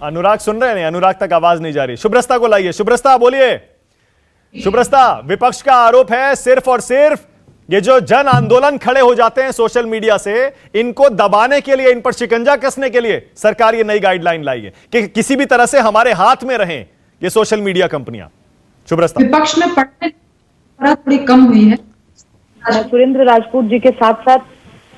अनुराग सुन रहे हैं? अनुराग तक आवाज नहीं जा रही। शुभ्रस्ता को लाइए। शुभ्रस्ता बोलिए। शुभ्रस्ता, विपक्ष का आरोप है सिर्फ और सिर्फ ये जो जन आंदोलन खड़े हो जाते हैं सोशल मीडिया से, इनको दबाने के लिए, इन पर शिकंजा कसने के लिए सरकार ये नई गाइडलाइन लाई है कि किसी भी तरह से हमारे हाथ में रहें ये सोशल मीडिया कंपनियां। शुभ्रस्ता, विपक्ष में पढ़ने थोड़ी कम हुई है। सुरेंद्र राजपूत जी के साथ साथ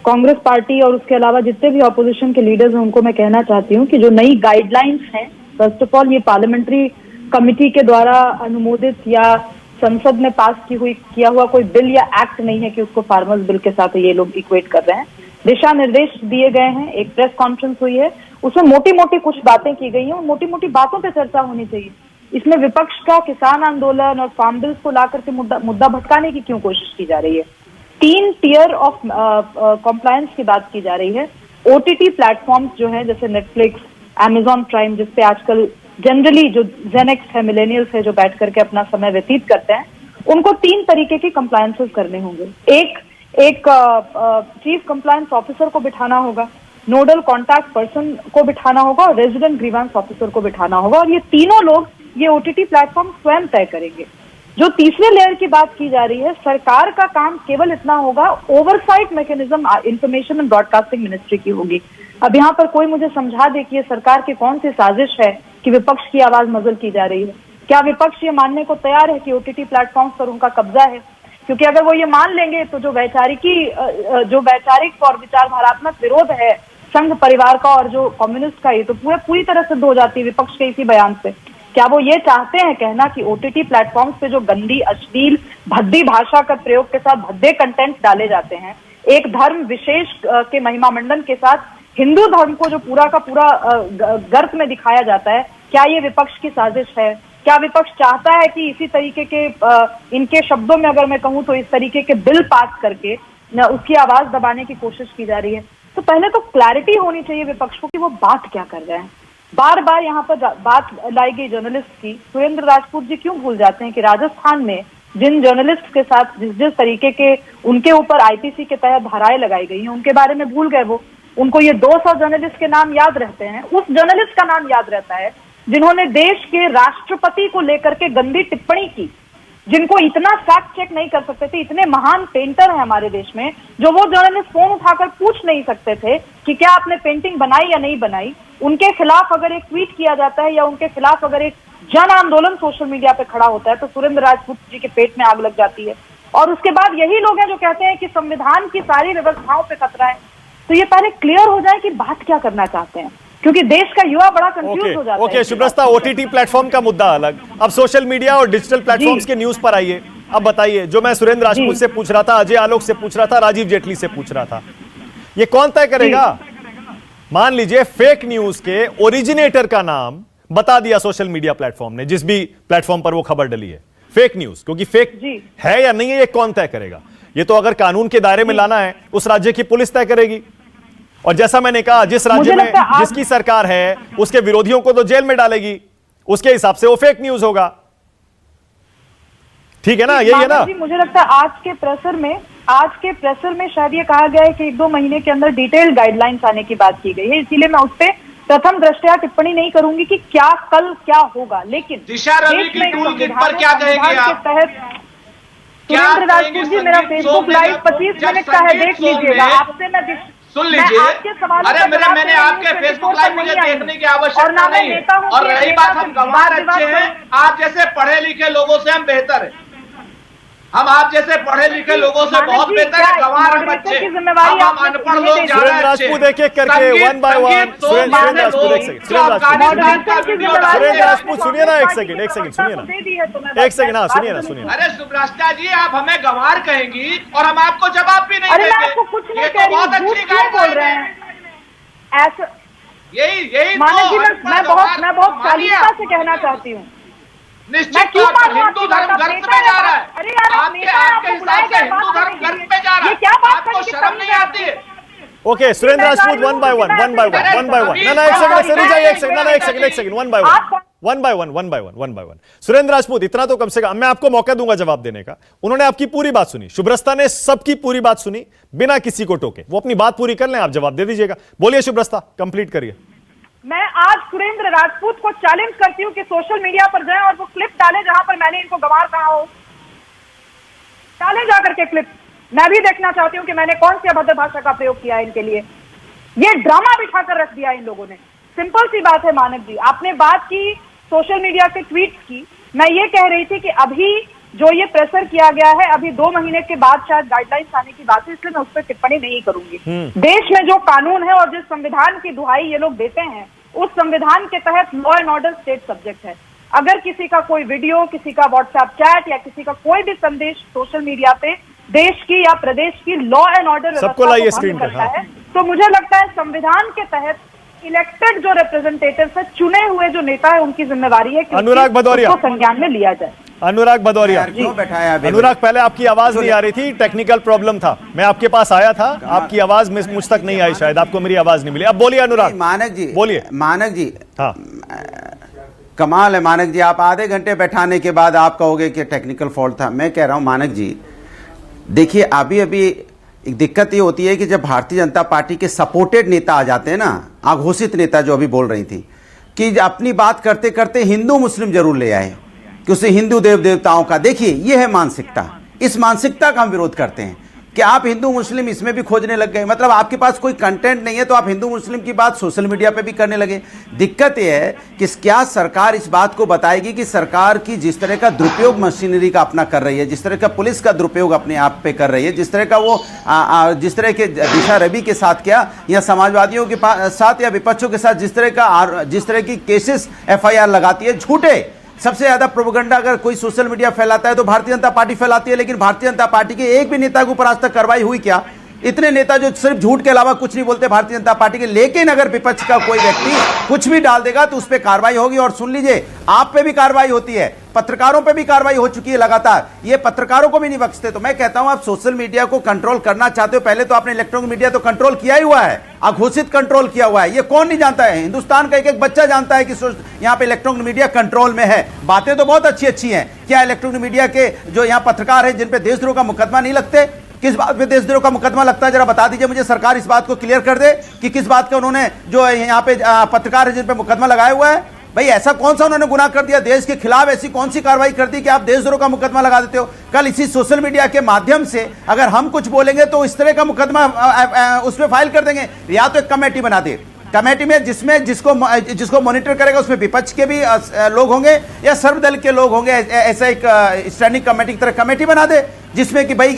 कांग्रेस पार्टी और उसके अलावा जितने भी ऑपोजिशन के लीडर्स हैं उनको मैं कहना चाहती हूँ कि जो नई गाइडलाइंस हैं, फर्स्ट ऑफ ऑल ये पार्लियामेंट्री कमिटी के द्वारा अनुमोदित या संसद में पास किया हुआ कोई बिल या एक्ट नहीं है कि उसको फार्मर्स बिल के साथ ये लोग इक्वेट कर रहे हैं। दिशा निर्देश दिए गए हैं, एक प्रेस कॉन्फ्रेंस हुई है, उसमें मोटी मोटी कुछ बातें की गई हैं और मोटी मोटी बातों पे चर्चा होनी चाहिए। इसमें विपक्ष का किसान आंदोलन और फार्म बिल्स को लाकर के मुद्दा भटकाने की क्यों कोशिश की जा रही है? 3 टियर ऑफ कॉम्प्लायंस की बात की जा रही है। OTT प्लेटफॉर्म्स जो है जैसे नेटफ्लिक्स, Amazon प्राइम, जिसपे आजकल जनरली जो जेनेक्स है, मिलेनियल्स है, जो बैठ करके अपना समय व्यतीत करते हैं, उनको 3 तरीके के कंप्लायंसेस करने होंगे। एक चीफ कंप्लायंस ऑफिसर को बिठाना होगा, नोडल कॉन्टैक्ट पर्सन को बिठाना होगा और रेजिडेंट ग्रीवेंस ऑफिसर को बिठाना होगा, और ये तीनों लोग ये OTT प्लेटफॉर्म स्वयं तय करेंगे। जो तीसरे लेयर की बात की जा रही है, सरकार का काम केवल इतना होगा, oversight mechanism information and broadcasting ministry की होगी। अब यहाँ पर कोई मुझे समझा दे कि ये सरकार की कौन सी साजिश है कि विपक्ष की आवाज मजल की जा रही है। क्या विपक्ष ये मानने को तैयार है कि ओटीटी प्लेटफॉर्म्स पर उनका कब्जा है? क्योंकि अगर वो ये मान लेंगे तो जो वैचारिक और विचारधारात्मक विरोध है संघ परिवार का और जो कम्युनिस्ट का, ये तो पूरी तरह सिद्ध हो जाती है विपक्ष के इसी बयान से। क्या वो ये चाहते हैं कहना कि ओटीटी प्लेटफॉर्म्स पे जो गंदी, अश्लील, भद्दी भाषा का प्रयोग के साथ भद्दे कंटेंट डाले जाते हैं, एक धर्म विशेष के महिमा मंडन के साथ हिंदू धर्म को जो पूरा का पूरा गर्त में दिखाया जाता है, क्या ये विपक्ष की साजिश है? क्या विपक्ष चाहता है कि इसी तरीके के इनके शब्दों में अगर मैं कहूं तो इस तरीके के बिल पास करके उसकी आवाज दबाने की कोशिश की जा रही है? तो पहले तो क्लैरिटी होनी चाहिए विपक्ष को कि वो बात क्या कर रहे हैं। बार बार यहाँ पर बात लाई गई जर्नलिस्ट की। सुरेंद्र राजपूत जी क्यों भूल जाते हैं कि राजस्थान में जिन जर्नलिस्ट के साथ जिस तरीके के उनके ऊपर आईपीसी के तहत धाराएं लगाई गई हैं, उनके बारे में भूल गए वो? उनको ये 200 जर्नलिस्ट के नाम याद रहते हैं। उस जर्नलिस्ट का नाम याद रहता है जिन्होंने देश के राष्ट्रपति को लेकर के गंदी टिप्पणी की, जिनको इतना फैक्ट चेक नहीं कर सकते थे। इतने महान पेंटर हैं हमारे देश में, जो वो जर्नलिस्ट फोन उठाकर पूछ नहीं सकते थे कि क्या आपने पेंटिंग बनाई या नहीं बनाई। उनके खिलाफ अगर एक ट्वीट किया जाता है या उनके खिलाफ अगर एक जन आंदोलन सोशल मीडिया पे खड़ा होता है तो सुरेंद्र राजपूत जी के पेट में आग लग जाती है। और उसके बाद यही लोग हैं जो कहते हैं कि संविधान की सारी व्यवस्थाओं पे खतरा है। तो ये पहले क्लियर हो जाए कि बात क्या करना चाहते हैं, क्योंकि देश का युवा बड़ा कंफ्यूज हो जाता है। ओके शुभ्रता, ओटीटी प्लेटफॉर्म का मुद्दा अलग, अब सोशल मीडिया और डिजिटल प्लेटफॉर्म्स के न्यूज पर आइए। अब बताइए, जो मैं सुरेंद्र राजपूत से पूछ रहा था, अजय आलोक से पूछ रहा था, राजीव जेटली से पूछ रहा था, ये कौन तय करेगा? मान लीजिए फेक न्यूज के ओरिजिनेटर का नाम बता दिया सोशल मीडिया प्लेटफॉर्म ने, जिस भी प्लेटफॉर्म पर वो खबर डली है, फेक न्यूज, क्योंकि फेक है या नहीं है ये कौन तय करेगा? ये तो अगर कानून के दायरे में लाना है उस राज्य की पुलिस तय करेगी। और जैसा मैंने कहा, जिस राज्य में जिसकी सरकार है उसके विरोधियों को तो जेल में डालेगी, उसके हिसाब से वो फेक न्यूज होगा। ठीक है ना, यही है ना? मुझे लगता है आज के प्रेशर में शायद ये कहा गया है कि 1-2 महीने के अंदर डिटेल्ड गाइडलाइंस आने की बात की गई है, इसीलिए मैं उस पर प्रथम दृष्टया टिप्पणी नहीं करूंगी कि क्या कल क्या होगा। लेकिन दिशा रवि की टूल किट पर क्या कहेंगे आप? सुरेंद्र राजपूत जी, मेरा फेसबुक लाइव 25 मिनट का है, देख लीजिएगा। आपसे मैं सुन लीजिए, अरे मैंने आपके फेसबुक लाइव मुझे देखने की आवश्यकता नहीं है। और रही बात, हम गंवार अच्छे हैं, आप जैसे पढ़े लिखे लोगों से हम बेहतर हैं। हम आप जैसे पढ़े लिखे लोगों से बहुत बेहतर है, गंवार हम अच्छे, हम अनपढ़ लोग ज्यादा अच्छे। राजपूत एक एक करके one by one. Surendra Rajput सुनिए ना, एक सेकंड सुनिए ना, एक सेकंड, हाँ सुनिए ना, सुनिए। अरे सुब्रष्टा जी, आप हमें गंवार कहेंगी और हम आपको जवाब भी नहीं देंगे। ये तो बहुत अच्छी गाइडलाइन है। ऐसा यही मानव जी, मैं बहुत शालीनता से कहना चाहती हूँ। निश्चित तौर पर हिंदू धर्म गर्त में जा रहा है। आपके हिसाब से हिंदू धर्म गर्त में जा रहा है, आपको शर्म नहीं आती है? Okay Surendra Rajput, one by one. ना एक second, one by one. Surendra Rajput, इतना तो कम से कम मैं आपको मौका दूंगा जवाब देने का। उन्होंने आपकी पूरी बात सुनी, शुभ्रस्ता ने सबकी पूरी बात सुनी बिना किसी को टोके। वो अपनी बात पूरी कर लें, आप जवाब दे दीजिएगा। बोलिए शुभ्रस्ता, कंप्लीट करिए। मैं आज सुरेंद्र राजपूत को चैलेंज करती हूँ कि सोशल मीडिया पर जाएं और वो क्लिप डालें जहां पर मैंने इनको गंवार कहा हो। डालें जाकर के क्लिप, मैं भी देखना चाहती हूँ कि मैंने कौन सी अभद्र भाषा का प्रयोग किया है इनके लिए। ये ड्रामा बिठाकर रख दिया इन लोगों ने। सिंपल सी बात है मानव जी, आपने बात की सोशल मीडिया के ट्वीट्स की, मैं ये कह रही थी कि अभी जो ये प्रेशर किया गया है, अभी 2 महीने के बाद शायद गाइडलाइंस आने की बात है, इसलिए मैं उस पर टिप्पणी नहीं करूंगी। देश में जो कानून है और जिस संविधान की दुहाई ये लोग देते हैं, उस संविधान के तहत law and order state subject है। अगर किसी का कोई वीडियो, किसी का व्हाट्सएप चैट या किसी का कोई भी संदेश सोशल मीडिया पे देश की या प्रदेश की लॉ एंड ऑर्डर सबको लाइए स्क्रीन पर, है, तो मुझे लगता है संविधान के तहत इलेक्टेड जो रिप्रेजेंटेटिव है, चुने हुए जो नेता है, उनकी जिम्मेवारी है कि अनुराग भदौरिया उसको संज्ञान में लिया जाए। अनुराग भदौरिया, अनुराग पहले आपकी आवाज नहीं आ रही थी, टेक्निकल प्रॉब्लम था, मैं आपके पास आया था, आपकी आवाज मुझ तक नहीं आई, शायद आपको मेरी आवाज नहीं मिली। अब बोलिए अनुराग। मानक जी बोलिए। मानक जी, हाँ कमाल है मानक जी, आप आधे घंटे बैठाने के बाद आप कहोगे कि टेक्निकल फॉल्ट था। मैं कह रहा हूं मानक जी, देखिए अभी एक दिक्कत ये होती है कि जब भारतीय जनता पार्टी के सपोर्टेड नेता आ जाते हैं ना, आघोषित नेता जो अभी बोल रही थी कि अपनी बात करते करते हिंदू मुस्लिम जरूर ले आए, कि उसे हिंदू देव देवताओं का, देखिए ये है मानसिकता, इस मानसिकता का हम विरोध करते हैं कि आप हिंदू मुस्लिम इसमें भी खोजने लग गए। मतलब आपके पास कोई कंटेंट नहीं है तो आप हिंदू मुस्लिम की बात सोशल मीडिया पे भी करने लगे। दिक्कत यह है कि क्या सरकार इस बात को बताएगी कि सरकार की जिस तरह का दुरुपयोग मशीनरी का अपना कर रही है, जिस तरह का पुलिस का दुरुपयोग अपने आप पे कर रही है, जिस तरह का वो जिस तरह के दिशा रवि के साथ किया या समाजवादियों के साथ या विपक्षों के साथ जिस तरह की केसेस FIR लगाती है झूठे। सबसे ज्यादा प्रोपेगेंडा अगर कोई सोशल मीडिया फैलाता है तो भारतीय जनता पार्टी फैलाती है, लेकिन भारतीय जनता पार्टी के एक भी नेता के ऊपर आज तक कार्रवाई हुई क्या? इतने नेता जो सिर्फ झूठ के अलावा कुछ नहीं बोलते भारतीय जनता पार्टी के, लेकिन अगर विपक्ष का कोई व्यक्ति कुछ भी डाल देगा तो उस पर कार्रवाई होगी। और सुन लीजिए, आप पे भी कार्रवाई होती है, पत्रकारों पे भी कार्रवाई हो चुकी है लगातार, ये पत्रकारों को भी नहीं बख्शते। तो मैं कहता हूं आप सोशल मीडिया को कंट्रोल करना चाहते हो, पहले तो आपने इलेक्ट्रॉनिक मीडिया तो कंट्रोल किया ही हुआ है, अघोषित कंट्रोल किया हुआ है। ये कौन नहीं जानता है? हिंदुस्तान का एक एक बच्चा जानता है कि यहां पे इलेक्ट्रॉनिक मीडिया कंट्रोल में है। बातें तो बहुत अच्छी अच्छी हैं, क्या इलेक्ट्रॉनिक मीडिया के जो यहां पत्रकार हैं जिन पे देशद्रोह का मुकदमा नहीं लगते? किस बात पे देशद्रोह का मुकदमा लगता है? जरा बता दीजिए मुझे, सरकार इस बात को क्लियर कर दे कि किस बात का उन्होंने जो यहाँ पे पत्रकार है जिन पे मुकदमा लगाया हुआ है। भाई ऐसा कौन सा उन्होंने गुनाह कर दिया? देश के खिलाफ ऐसी कौन सी कार्रवाई कर दी कि आप देशद्रोह का मुकदमा लगा देते हो? कल इसी सोशल मीडिया के माध्यम से अगर हम कुछ बोलेंगे तो इस तरह का मुकदमा उस पर फाइल कर देंगे। या तो एक कमेटी बना दे, कमेटी में जिसमें जिसको मॉनिटर करेगा उसमें विपक्ष के भी लोग होंगे या सर्वदल के लोग होंगे, ऐसा एक स्टैंडिंग कमेटी की तरह कमेटी बना दे जिसमें कि भाई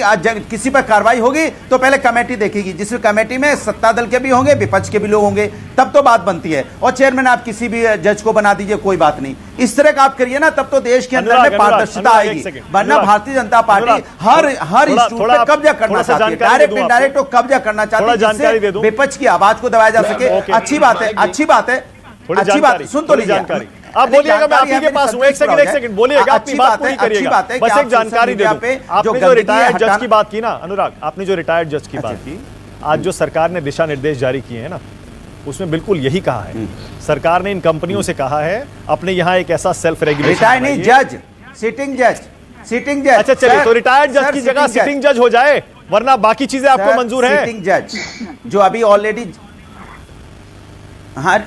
किसी पर कार्रवाई होगी तो पहले कमेटी देखेगी, जिसमें कमेटी में सत्ता दल के भी होंगे विपक्ष के भी लोग होंगे, तब तो बात बनती है। और चेयरमैन आप किसी भी जज को बना दीजिए, कोई बात नहीं, इस तरह का आप करिए ना, तब तो देश के अंदर में पारदर्शिता आएगी। वरना भारतीय जनता पार्टी हर इंस्टीट्यूट पे कब्जा करना चाहती है, डायरेक्ट इनडायरेक्ट तो कब्जा करना चाहती है, जिससे विपक्ष की आवाज को दबाया जा सके। अच्छी बात है, अच्छी बात है, अच्छी बात, सुन तो लीजिए। आप बोलिएगा, मैं आपके पास हूं, एक सेकंड बोलिएगा, अपनी बात पूरी करिएगा, बस एक जानकारी दे दूं। आपने जो रिटायर्ड जज की बात की ना अनुराग, आपने जो रिटायर्ड जज की बात की, आज जो सरकार ने दिशा निर्देश जारी किए हैं ना, उसमें बिल्कुल यही कहा है। सरकार ने इन कंपनियों से कहा है अपने यहाँ एक ऐसा सेल्फ रेगुलेशन, रिटायर्ड नहीं जज, सिटिंग जज। अच्छा चलिए, तो रिटायर्ड जज की जगह सिटिंग जज हो जाए, वरना बाकी चीजें आपको मंजूर है? सिटिंग जज जो अभी ऑलरेडी, हाँ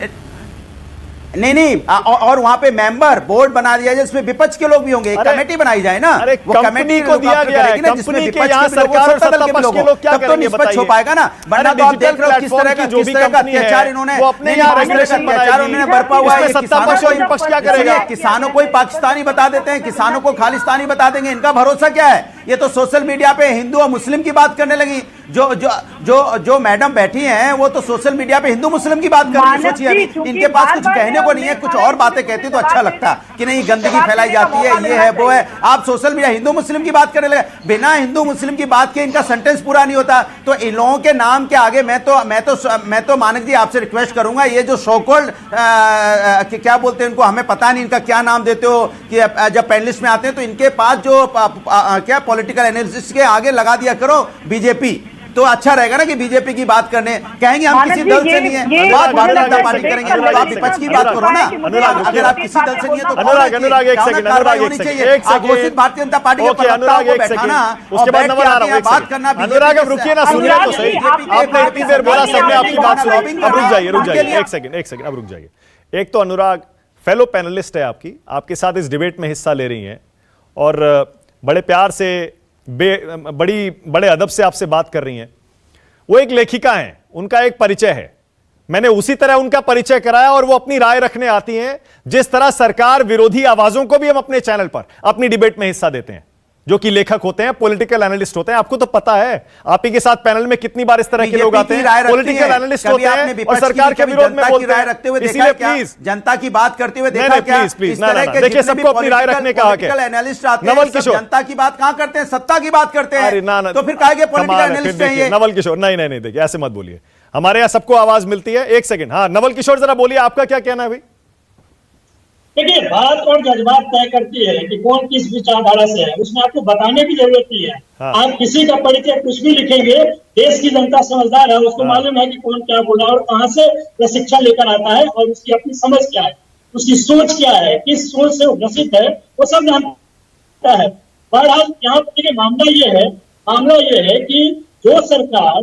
नहीं, और वहां पे मेंबर बोर्ड बना दिया जाए जिसमें विपक्ष के लोग भी होंगे, कमेटी बनाई जाए ना, वो कमेटी को दिया गया है ना, जिसमें विपक्ष के लोग और सत्ता दल के लोग, तब तो निष्पक्ष हो पाएगा ना। वरना तो आप देख रहे हो किस तरह का अत्याचार इन्होंने बरपा हुआ है। किसानों को ही पाकिस्तानी बता देते हैं, किसानों को खालिस्तानी बता देंगे, इनका भरोसा क्या है? ये तो सोशल मीडिया पे हिंदू और मुस्लिम की बात करने लगी। जो मैडम बैठी हैं वो तो सोशल मीडिया पे हिंदू मुस्लिम की बात कर रही है। सोचिए अभी इनके पास कुछ कहने को नहीं है, कुछ और बातें कहती तो अच्छा लगता कि नहीं गंदगी फैलाई जाती है, ये है वो है। आप सोशल मीडिया हिंदू मुस्लिम की बात करने लगे, बिना हिंदू मुस्लिम की बात के इनका सेंटेंस पूरा नहीं होता। तो इन लोगों के नाम के आगे मैं तो मानक जी आपसे रिक्वेस्ट करूंगा, ये जो शोकॉल्ड क्या बोलते हैं इनको, हमें पता नहीं इनका क्या नाम देते हो, कि जब पैनलिस्ट में आते हैं तो इनके पास जो क्या पॉलिटिकल एनालिसिस के आगे लगा दिया करो बीजेपी, तो अच्छा रहेगा ना कि बीजेपी की बात करने कहेंगे हम किसी दल से नहीं है, बात भारतीय जनता पार्टी करेंगे, तो आप विपक्ष की बात करो ना। अगर आप किसी दल से नहीं है तो अनुराग एक सेकंड, घोषित भारतीय जनता पार्टी के अनुराग एक सेकंड, उसके बाद नंबर आ रहा हूं। अनुराग अब रुकिए ना, सुनिए तो सही, आपने इतनी देर बोला, सबने आपकी बात सुनी, अब रुक जाइए एक सेकंड, अब रुक जाइए। एक तो अनुराग फेलो पैनलिस्ट है आपके साथ इस डिबेट में हिस्सा ले रही हैं और बड़े प्यार से बड़े अदब से आपसे बात कर रही हैं। वो एक लेखिका हैं, उनका एक परिचय है, मैंने उसी तरह उनका परिचय कराया और वो अपनी राय रखने आती हैं, जिस तरह सरकार विरोधी आवाजों को भी हम अपने चैनल पर अपनी डिबेट में हिस्सा देते हैं, जो कि लेखक होते हैं, पॉलिटिकल एनालिस्ट होते हैं। आपको तो पता है, आप ही के साथ पैनल में कितनी बार इस तरह के लोग आते हैं, पॉलिटिकल एनालिस्ट होते हैं और सरकार के विरोध में बोलते हैं। इसलिए प्लीज जनता की बात करते हुए देखा क्या? प्लीज देखिए, सबको अपनी राय रखने का हक है। एनालिस्ट आते हैं, नवल किशोर जनता की बात कहां करते हैं, सत्ता की बात करते हैं, तो फिर कहेंगे पॉलिटिकल एनालिस्ट है ये। नवल किशोर नहीं, देखिए ऐसे मत बोलिए, हमारे यहां सबको आवाज मिलती है। एक सेकंड, हाँ नवल किशोर जरा बोलिए, आपका क्या कहना है भाई? देखिए, बात और जज्बात तय करती है कि कौन किस विचारधारा से है, उसमें आपको बताने की जरूरत नहीं है। हाँ। आप किसी का परिचय कुछ भी लिखेंगे, देश की जनता समझदार है, उसको मालूम है कि कौन क्या बोला और कहां से प्रशिक्षण लेकर आता है और उसकी अपनी समझ क्या है, उसकी सोच क्या है, किस सोच से ग्रसित है, वो सब जानता है। बहरहाल यहाँ पर मामला ये है कि जो सरकार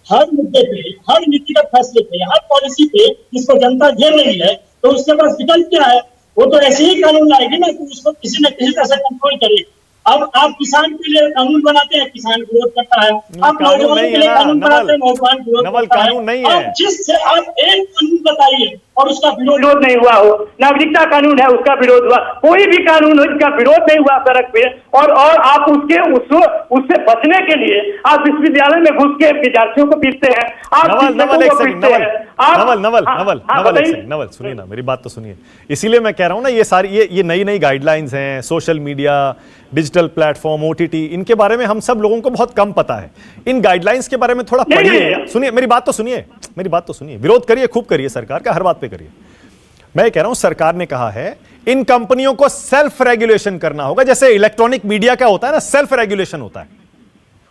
हर मुद्दे पे, हर नीतिगत फैसले पे, हर पॉलिसी पे जिसको जनता घेर रही है, तो उसके पास विकल्प क्या है? वो तो ऐसे ही कानून लाएगी ना कि उसको किसी न किसी तरह से कंट्रोल करे। अब आप किसान के लिए कानून बनाते हैं, किसान विरोध करता है। आप नौजवान के लिए कानून बनाते हैं, नौजवान विरोध करता है। कानून नहीं है। अब जिससे आप एक कानून बताइए और उसका विरोध नहीं हुआ हो, नागरिकता कानून है उसका विरोध हुआ, कोई भी कानून हो जिसका विरोध नहीं हुआ सड़क पे, और आप उससे बचने के लिए आप विश्वविद्यालय में घुस के विद्यार्थियों को पीटते हैं, आप नवल सुनिए ना, मेरी बात तो सुनिए। इसीलिए मैं कह रहा हूं ना, ये सारी ये नई नई गाइडलाइंस हैं, social media, digital platform, OTT, इनके बारे में हम सब लोगों को बहुत कम पता है। इन गाइडलाइंस के बारे में थोड़ा पढ़िए, सुनिए मेरी बात तो सुनिए। विरोध करिए, खूब करिए, सरकार का हर बात पे करिए। मैं कह रहा हूं सरकार ने कहा है इन कंपनियों को सेल्फ रेगुलेशन करना होगा, जैसे इलेक्ट्रॉनिक मीडिया का होता है ना, सेल्फ रेगुलेशन होता है,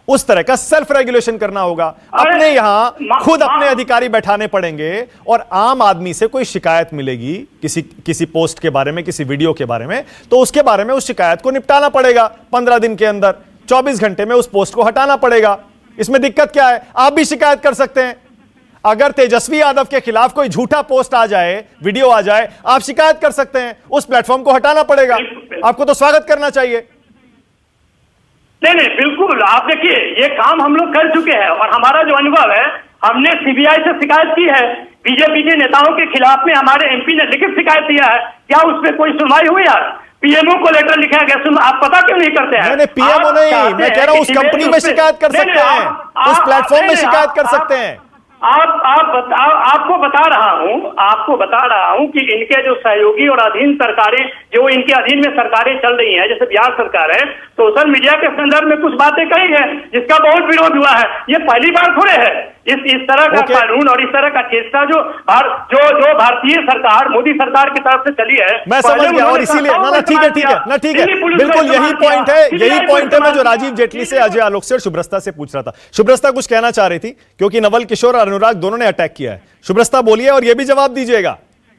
उस तरह का सेल्फ रेगुलेशन करना होगा। अपने यहां खुद अपने अधिकारी बैठाने पड़ेंगे, और आम आदमी से कोई शिकायत मिलेगी किसी पोस्ट के बारे में, किसी वीडियो के बारे में, तो उसके बारे में उस शिकायत को निपटाना पड़ेगा 15 दिन के अंदर, 24 घंटे में उस पोस्ट को हटाना पड़ेगा। इसमें दिक्कत क्या है? आप भी शिकायत कर सकते हैं। अगर तेजस्वी यादव के खिलाफ कोई झूठा पोस्ट आ जाए, वीडियो आ जाए, आप शिकायत कर सकते हैं, उस प्लेटफॉर्म को हटाना पड़ेगा। आपको तो स्वागत करना चाहिए। नहीं, बिल्कुल। आप देखिए, ये काम हम लोग कर चुके हैं, और हमारा जो अनुभव है, हमने सीबीआई से शिकायत की है, बीजेपी के नेताओं के खिलाफ में हमारे एमपी ने लिखित शिकायत दिया है। क्या उस पर कोई सुनवाई हुई यार? पीएमओ को लेटर लिखा गया, आप पता क्यों नहीं करते हैं? नहीं, पीएमओ नहीं, मैं कह रहा हूं उस कंपनी में शिकायत कर सकते हैं, उस प्लेटफॉर्म में शिकायत कर सकते हैं। आपको बता रहा हूं कि इनके जो सहयोगी और अधीन सरकारें, जो इनके अधीन में सरकारें चल रही हैं, जैसे बिहार सरकार है, सोशल मीडिया के संदर्भ में कुछ बातें कही है जिसका बहुत विरोध हुआ है। ये पहली बार थोड़े है इस तरह का कानून और इस तरह का चेष्टा जो भारतीय सरकार, मोदी सरकार की तरफ से चली है। मैं समझ गया, और इसीलिए ठीक है, बिल्कुल यही पॉइंट है मैं जो राजीव जेटली से, अजय आलोक से और शुभ्रस्ता से पूछ रहा था। शुभ्रस्ता कुछ कहना चाह रही थी, क्योंकि नवल किशोर और अनुराग दोनों ने अटैक किया है। शुभ्रस्ता बोलिए और यह भी जवाब दीजिएगा।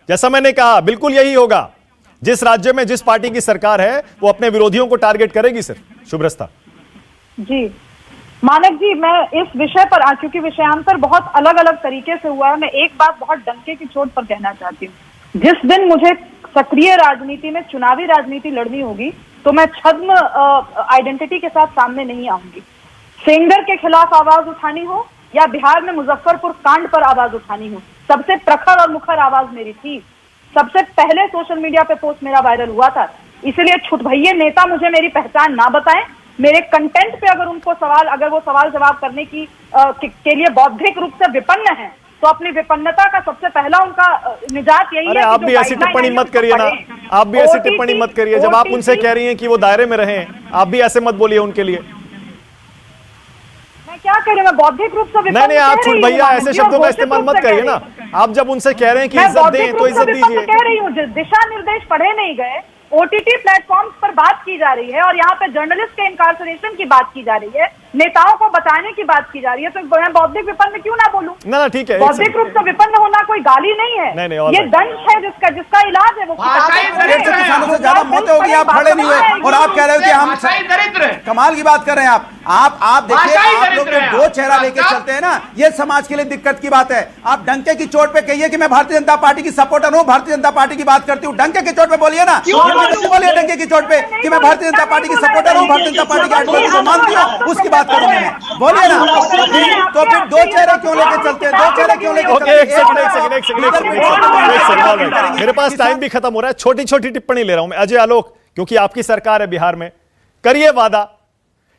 जैसा मैंने कहा, बिल्कुल यही होगा। जिस राज्य में जिस पार्टी की सरकार है, वो अपने विरोधियों को टारगेट करेगी सिर्फ। शुभ्रस्ता जी, मानक जी, मैं इस विषय पर चूंकि विषयांतर बहुत अलग अलग तरीके से हुआ है, मैं एक बात बहुत डंके की चोट पर कहना चाहती हूँ। जिस दिन मुझे सक्रिय राजनीति में चुनावी राजनीति लड़नी होगी, तो मैं छद्म आइडेंटिटी के साथ सामने नहीं आऊंगी। सेंगर के खिलाफ आवाज उठानी हो या बिहार में मुजफ्फरपुर कांड पर आवाज उठानी हो, सबसे प्रखर और मुखर आवाज मेरी थी। सबसे पहले सोशल मीडिया पे पोस्ट मेरा वायरल हुआ था। इसलिए छुटभइये नेता मुझे मेरी पहचान ना बताएं। मेरे कंटेंट पे अगर वो सवाल जवाब करने के लिए बौद्धिक रूप से विपन्न है, तो अपनी विपन्नता का सबसे पहला उनका निजात यही है। आप भी ऐसी टिप्पणी मत करिए ना, आप भी ऐसी टिप्पणी मत करिए। जब आप उनसे कह रही हैं कि वो दायरे में रहें, आप भी ऐसे मत बोलिए उनके लिए। मैं क्या कह रही हूँ, मैं बौद्धिक रूप से नहीं, आप छुट भैया ऐसे शब्दों का इस्तेमाल मत करिए ना। आप जब उनसे कह रहे हैं कि इज्जत दें, तो इज्जत दीजिए। कह रही हूँ, दिशा निर्देश पढ़े नहीं गए, ओटीटी प्लेटफॉर्म्स पर बात की जा रही है, और यहाँ पे जर्नलिस्ट के इनकार्सरेशन की बात की जा रही है, नेताओं को बचाने की बात की जा रही है, तो मैं बौद्धिक विपन्न क्यों ना बोलूं? ना ठीक है, बौद्धिक रूप से विपन्न होना कोई गाली नहीं है। नहीं, ये दंश है जिसका इलाज है वो किसानों से ज्यादा मौतें होगी, आप खड़े नहीं हुए, और आप कह रहे हो कि हम कमाल की बात कर रहे हैं। आप देखिए, आप लोग दो चेहरा लेके चलते हैं ना, ये समाज के लिए दिक्कत की बात है। आप डंके की चोट पे कहिए कि मैं भारतीय जनता पार्टी की सपोर्टर हूं, भारतीय जनता पार्टी की बात करती हूं। डंके की चोट पे बोलिए ना, बोलिए डंके की चोट पे कि मैं भारतीय जनता पार्टी की सपोर्टर हूं, भारतीय जनता पार्टी की आइडियोलॉजी को मानती हूं, उसकी बात करूंगा मैं। बोलिए ना, तो फिर दो चेहरे क्यों लेके चलते हैं? दो चेहरे क्यों लेके चलते हैं? एक सेकंड, मेरे पास टाइम भी खत्म हो रहा है। छोटी छोटी टिप्पणी ले रहा हूं मैं। अजय आलोक, क्योंकि आपकी सरकार है बिहार में, करिए वादा,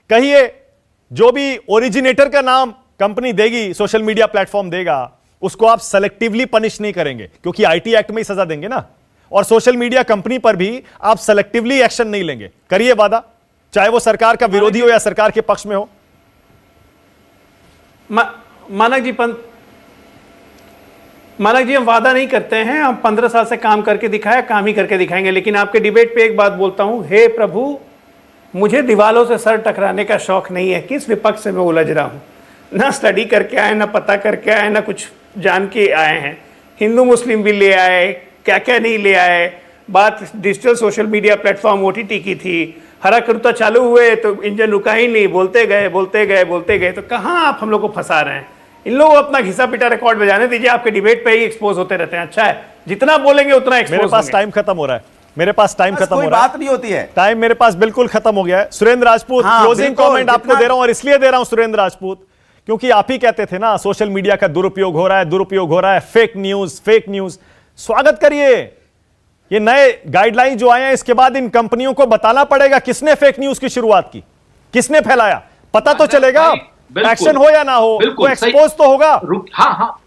कहिए जो भी ओरिजिनेटर का नाम कंपनी देगी, सोशल मीडिया प्लेटफॉर्म देगा, उसको आप सेलेक्टिवली पनिश नहीं करेंगे, क्योंकि आईटी एक्ट में ही सजा देंगे ना, और सोशल मीडिया कंपनी पर भी आप सेलेक्टिवली एक्शन नहीं लेंगे। करिए वादा, चाहे वो सरकार का विरोधी हो या सरकार के पक्ष में हो। मानक जी, हम वादा नहीं करते हैं, हम 15 साल से काम करके दिखाया, काम ही करके दिखाएंगे। लेकिन आपके डिबेट पे एक बात बोलता हूं, हे प्रभु, मुझे दीवालों से सर टकराने का शौक नहीं है। किस विपक्ष से मैं उलझ रहा हूं? ना स्टडी करके आए, ना पता करके आए, ना कुछ जान के आए हैं। हिंदू मुस्लिम भी ले आए, क्या क्या नहीं ले आए। बात digital social media platform OTT की थी, हरा कुर्ता चालू हुए तो इंजन रुका ही नहीं, बोलते गए। तो कहाँ आप हम लोग को फंसा रहे हैं? इन लोगों को अपना घिसा पिटा रिकॉर्ड बजाने दीजिए। आपके डिबेट पे ही एक्सपोज होते रहते हैं। अच्छा है, जितना बोलेंगे उतना एक्सपोज। मेरे पास टाइम खत्म हो रहा है। मेरे पास टाइम खत्म हो कोई रहा है। बात नहीं होती है। टाइम मेरे पास बिल्कुल खत्म हो गया है। सुरेंद्र राजपूत, हाँ, क्लोजिंग बिल्कुल, कमेंट आपको जितना- दे रहा हूं, और इसलिए दे रहा हूं सुरेंद्र राजपूत क्योंकि आप ही कहते थे ना सोशल मीडिया का दुरुपयोग हो रहा है, दुरुपयोग हो रहा है, फेक न्यूज। स्वागत करिए, ये नए गाइडलाइन जो आए हैं इसके बाद इन कंपनियों को बताना पड़ेगा किसने फेक न्यूज की शुरुआत की, किसने फैलाया, पता तो चलेगा। बिल्कुल, एक्शन हो या ना हो, बिल्कुल वो सही। एक्सपोज तो होगा। हाँ,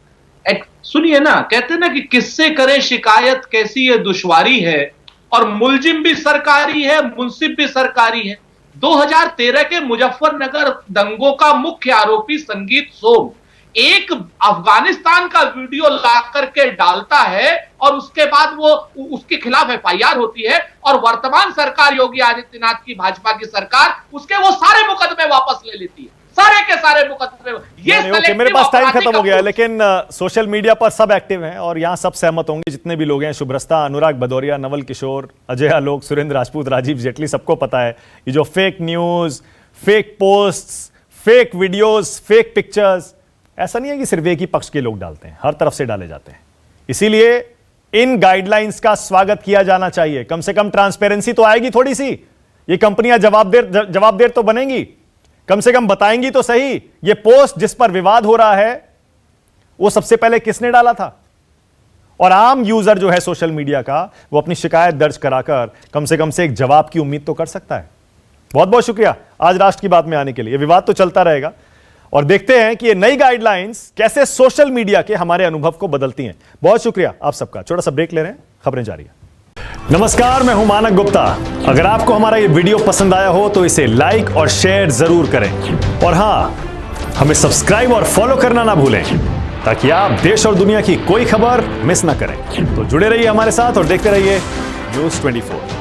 सुनिए ना, कहते ना कि किससे करे शिकायत, कैसी ये दुश्वारी है, और मुलजिम भी सरकारी है, मुंसिफ भी सरकारी है। 2013 के मुजफ्फरनगर दंगों का मुख्य आरोपी संगीत सोम एक अफगानिस्तान का वीडियो ला करके डालता है और उसके बाद वो उसके खिलाफ एफआईआर होती है, और वर्तमान सरकार योगी आदित्यनाथ की, भाजपा की सरकार, उसके वो सारे मुकदमे वापस ले लेती है, सारे के सारे मुकदमे। ओके, मेरे पास टाइम खत्म हो गया है, लेकिन सोशल मीडिया पर सब एक्टिव हैं और यहां सब सहमत होंगे जितने भी लोग हैं, शुभ्रस्ता, अनुराग भदौरिया, नवल किशोर, अजय आलोक, सुरेंद्र राजपूत, राजीव जेटली, सबको पता है ये जो fake news, fake posts, fake videos, fake pictures, ऐसा नहीं है कि सिर्फ एक ही पक्ष के लोग डालते हैं, हर तरफ से डाले जाते हैं। इसीलिए इन गाइडलाइंस का स्वागत किया जाना चाहिए। कम से कम ट्रांसपेरेंसी तो आएगी थोड़ी सी, ये कंपनियां जवाबदेह तो बनेंगी, कम से कम बताएंगी तो सही ये पोस्ट जिस पर विवाद हो रहा है वो सबसे पहले किसने डाला था। और आम यूजर जो है सोशल मीडिया का, वो अपनी शिकायत दर्ज कराकर कम से एक जवाब की उम्मीद तो कर सकता है। बहुत बहुत शुक्रिया आज राष्ट्र की बात में आने के लिए। विवाद तो चलता रहेगा और देखते हैं कि ये नई गाइडलाइंस कैसे सोशल मीडिया के हमारे अनुभव को बदलती हैं। बहुत शुक्रिया आप सबका। छोटा सा ब्रेक ले रहे हैं, खबरें जारी है। नमस्कार, मैं हूं मानक गुप्ता। अगर आपको हमारा ये वीडियो पसंद आया हो तो इसे लाइक और शेयर जरूर करें, और हां, हमें सब्सक्राइब और फॉलो करना ना भूलें ताकि आप देश और दुनिया की कोई खबर मिस ना करें। तो जुड़े रहिए हमारे साथ और देखते रहिए News 24।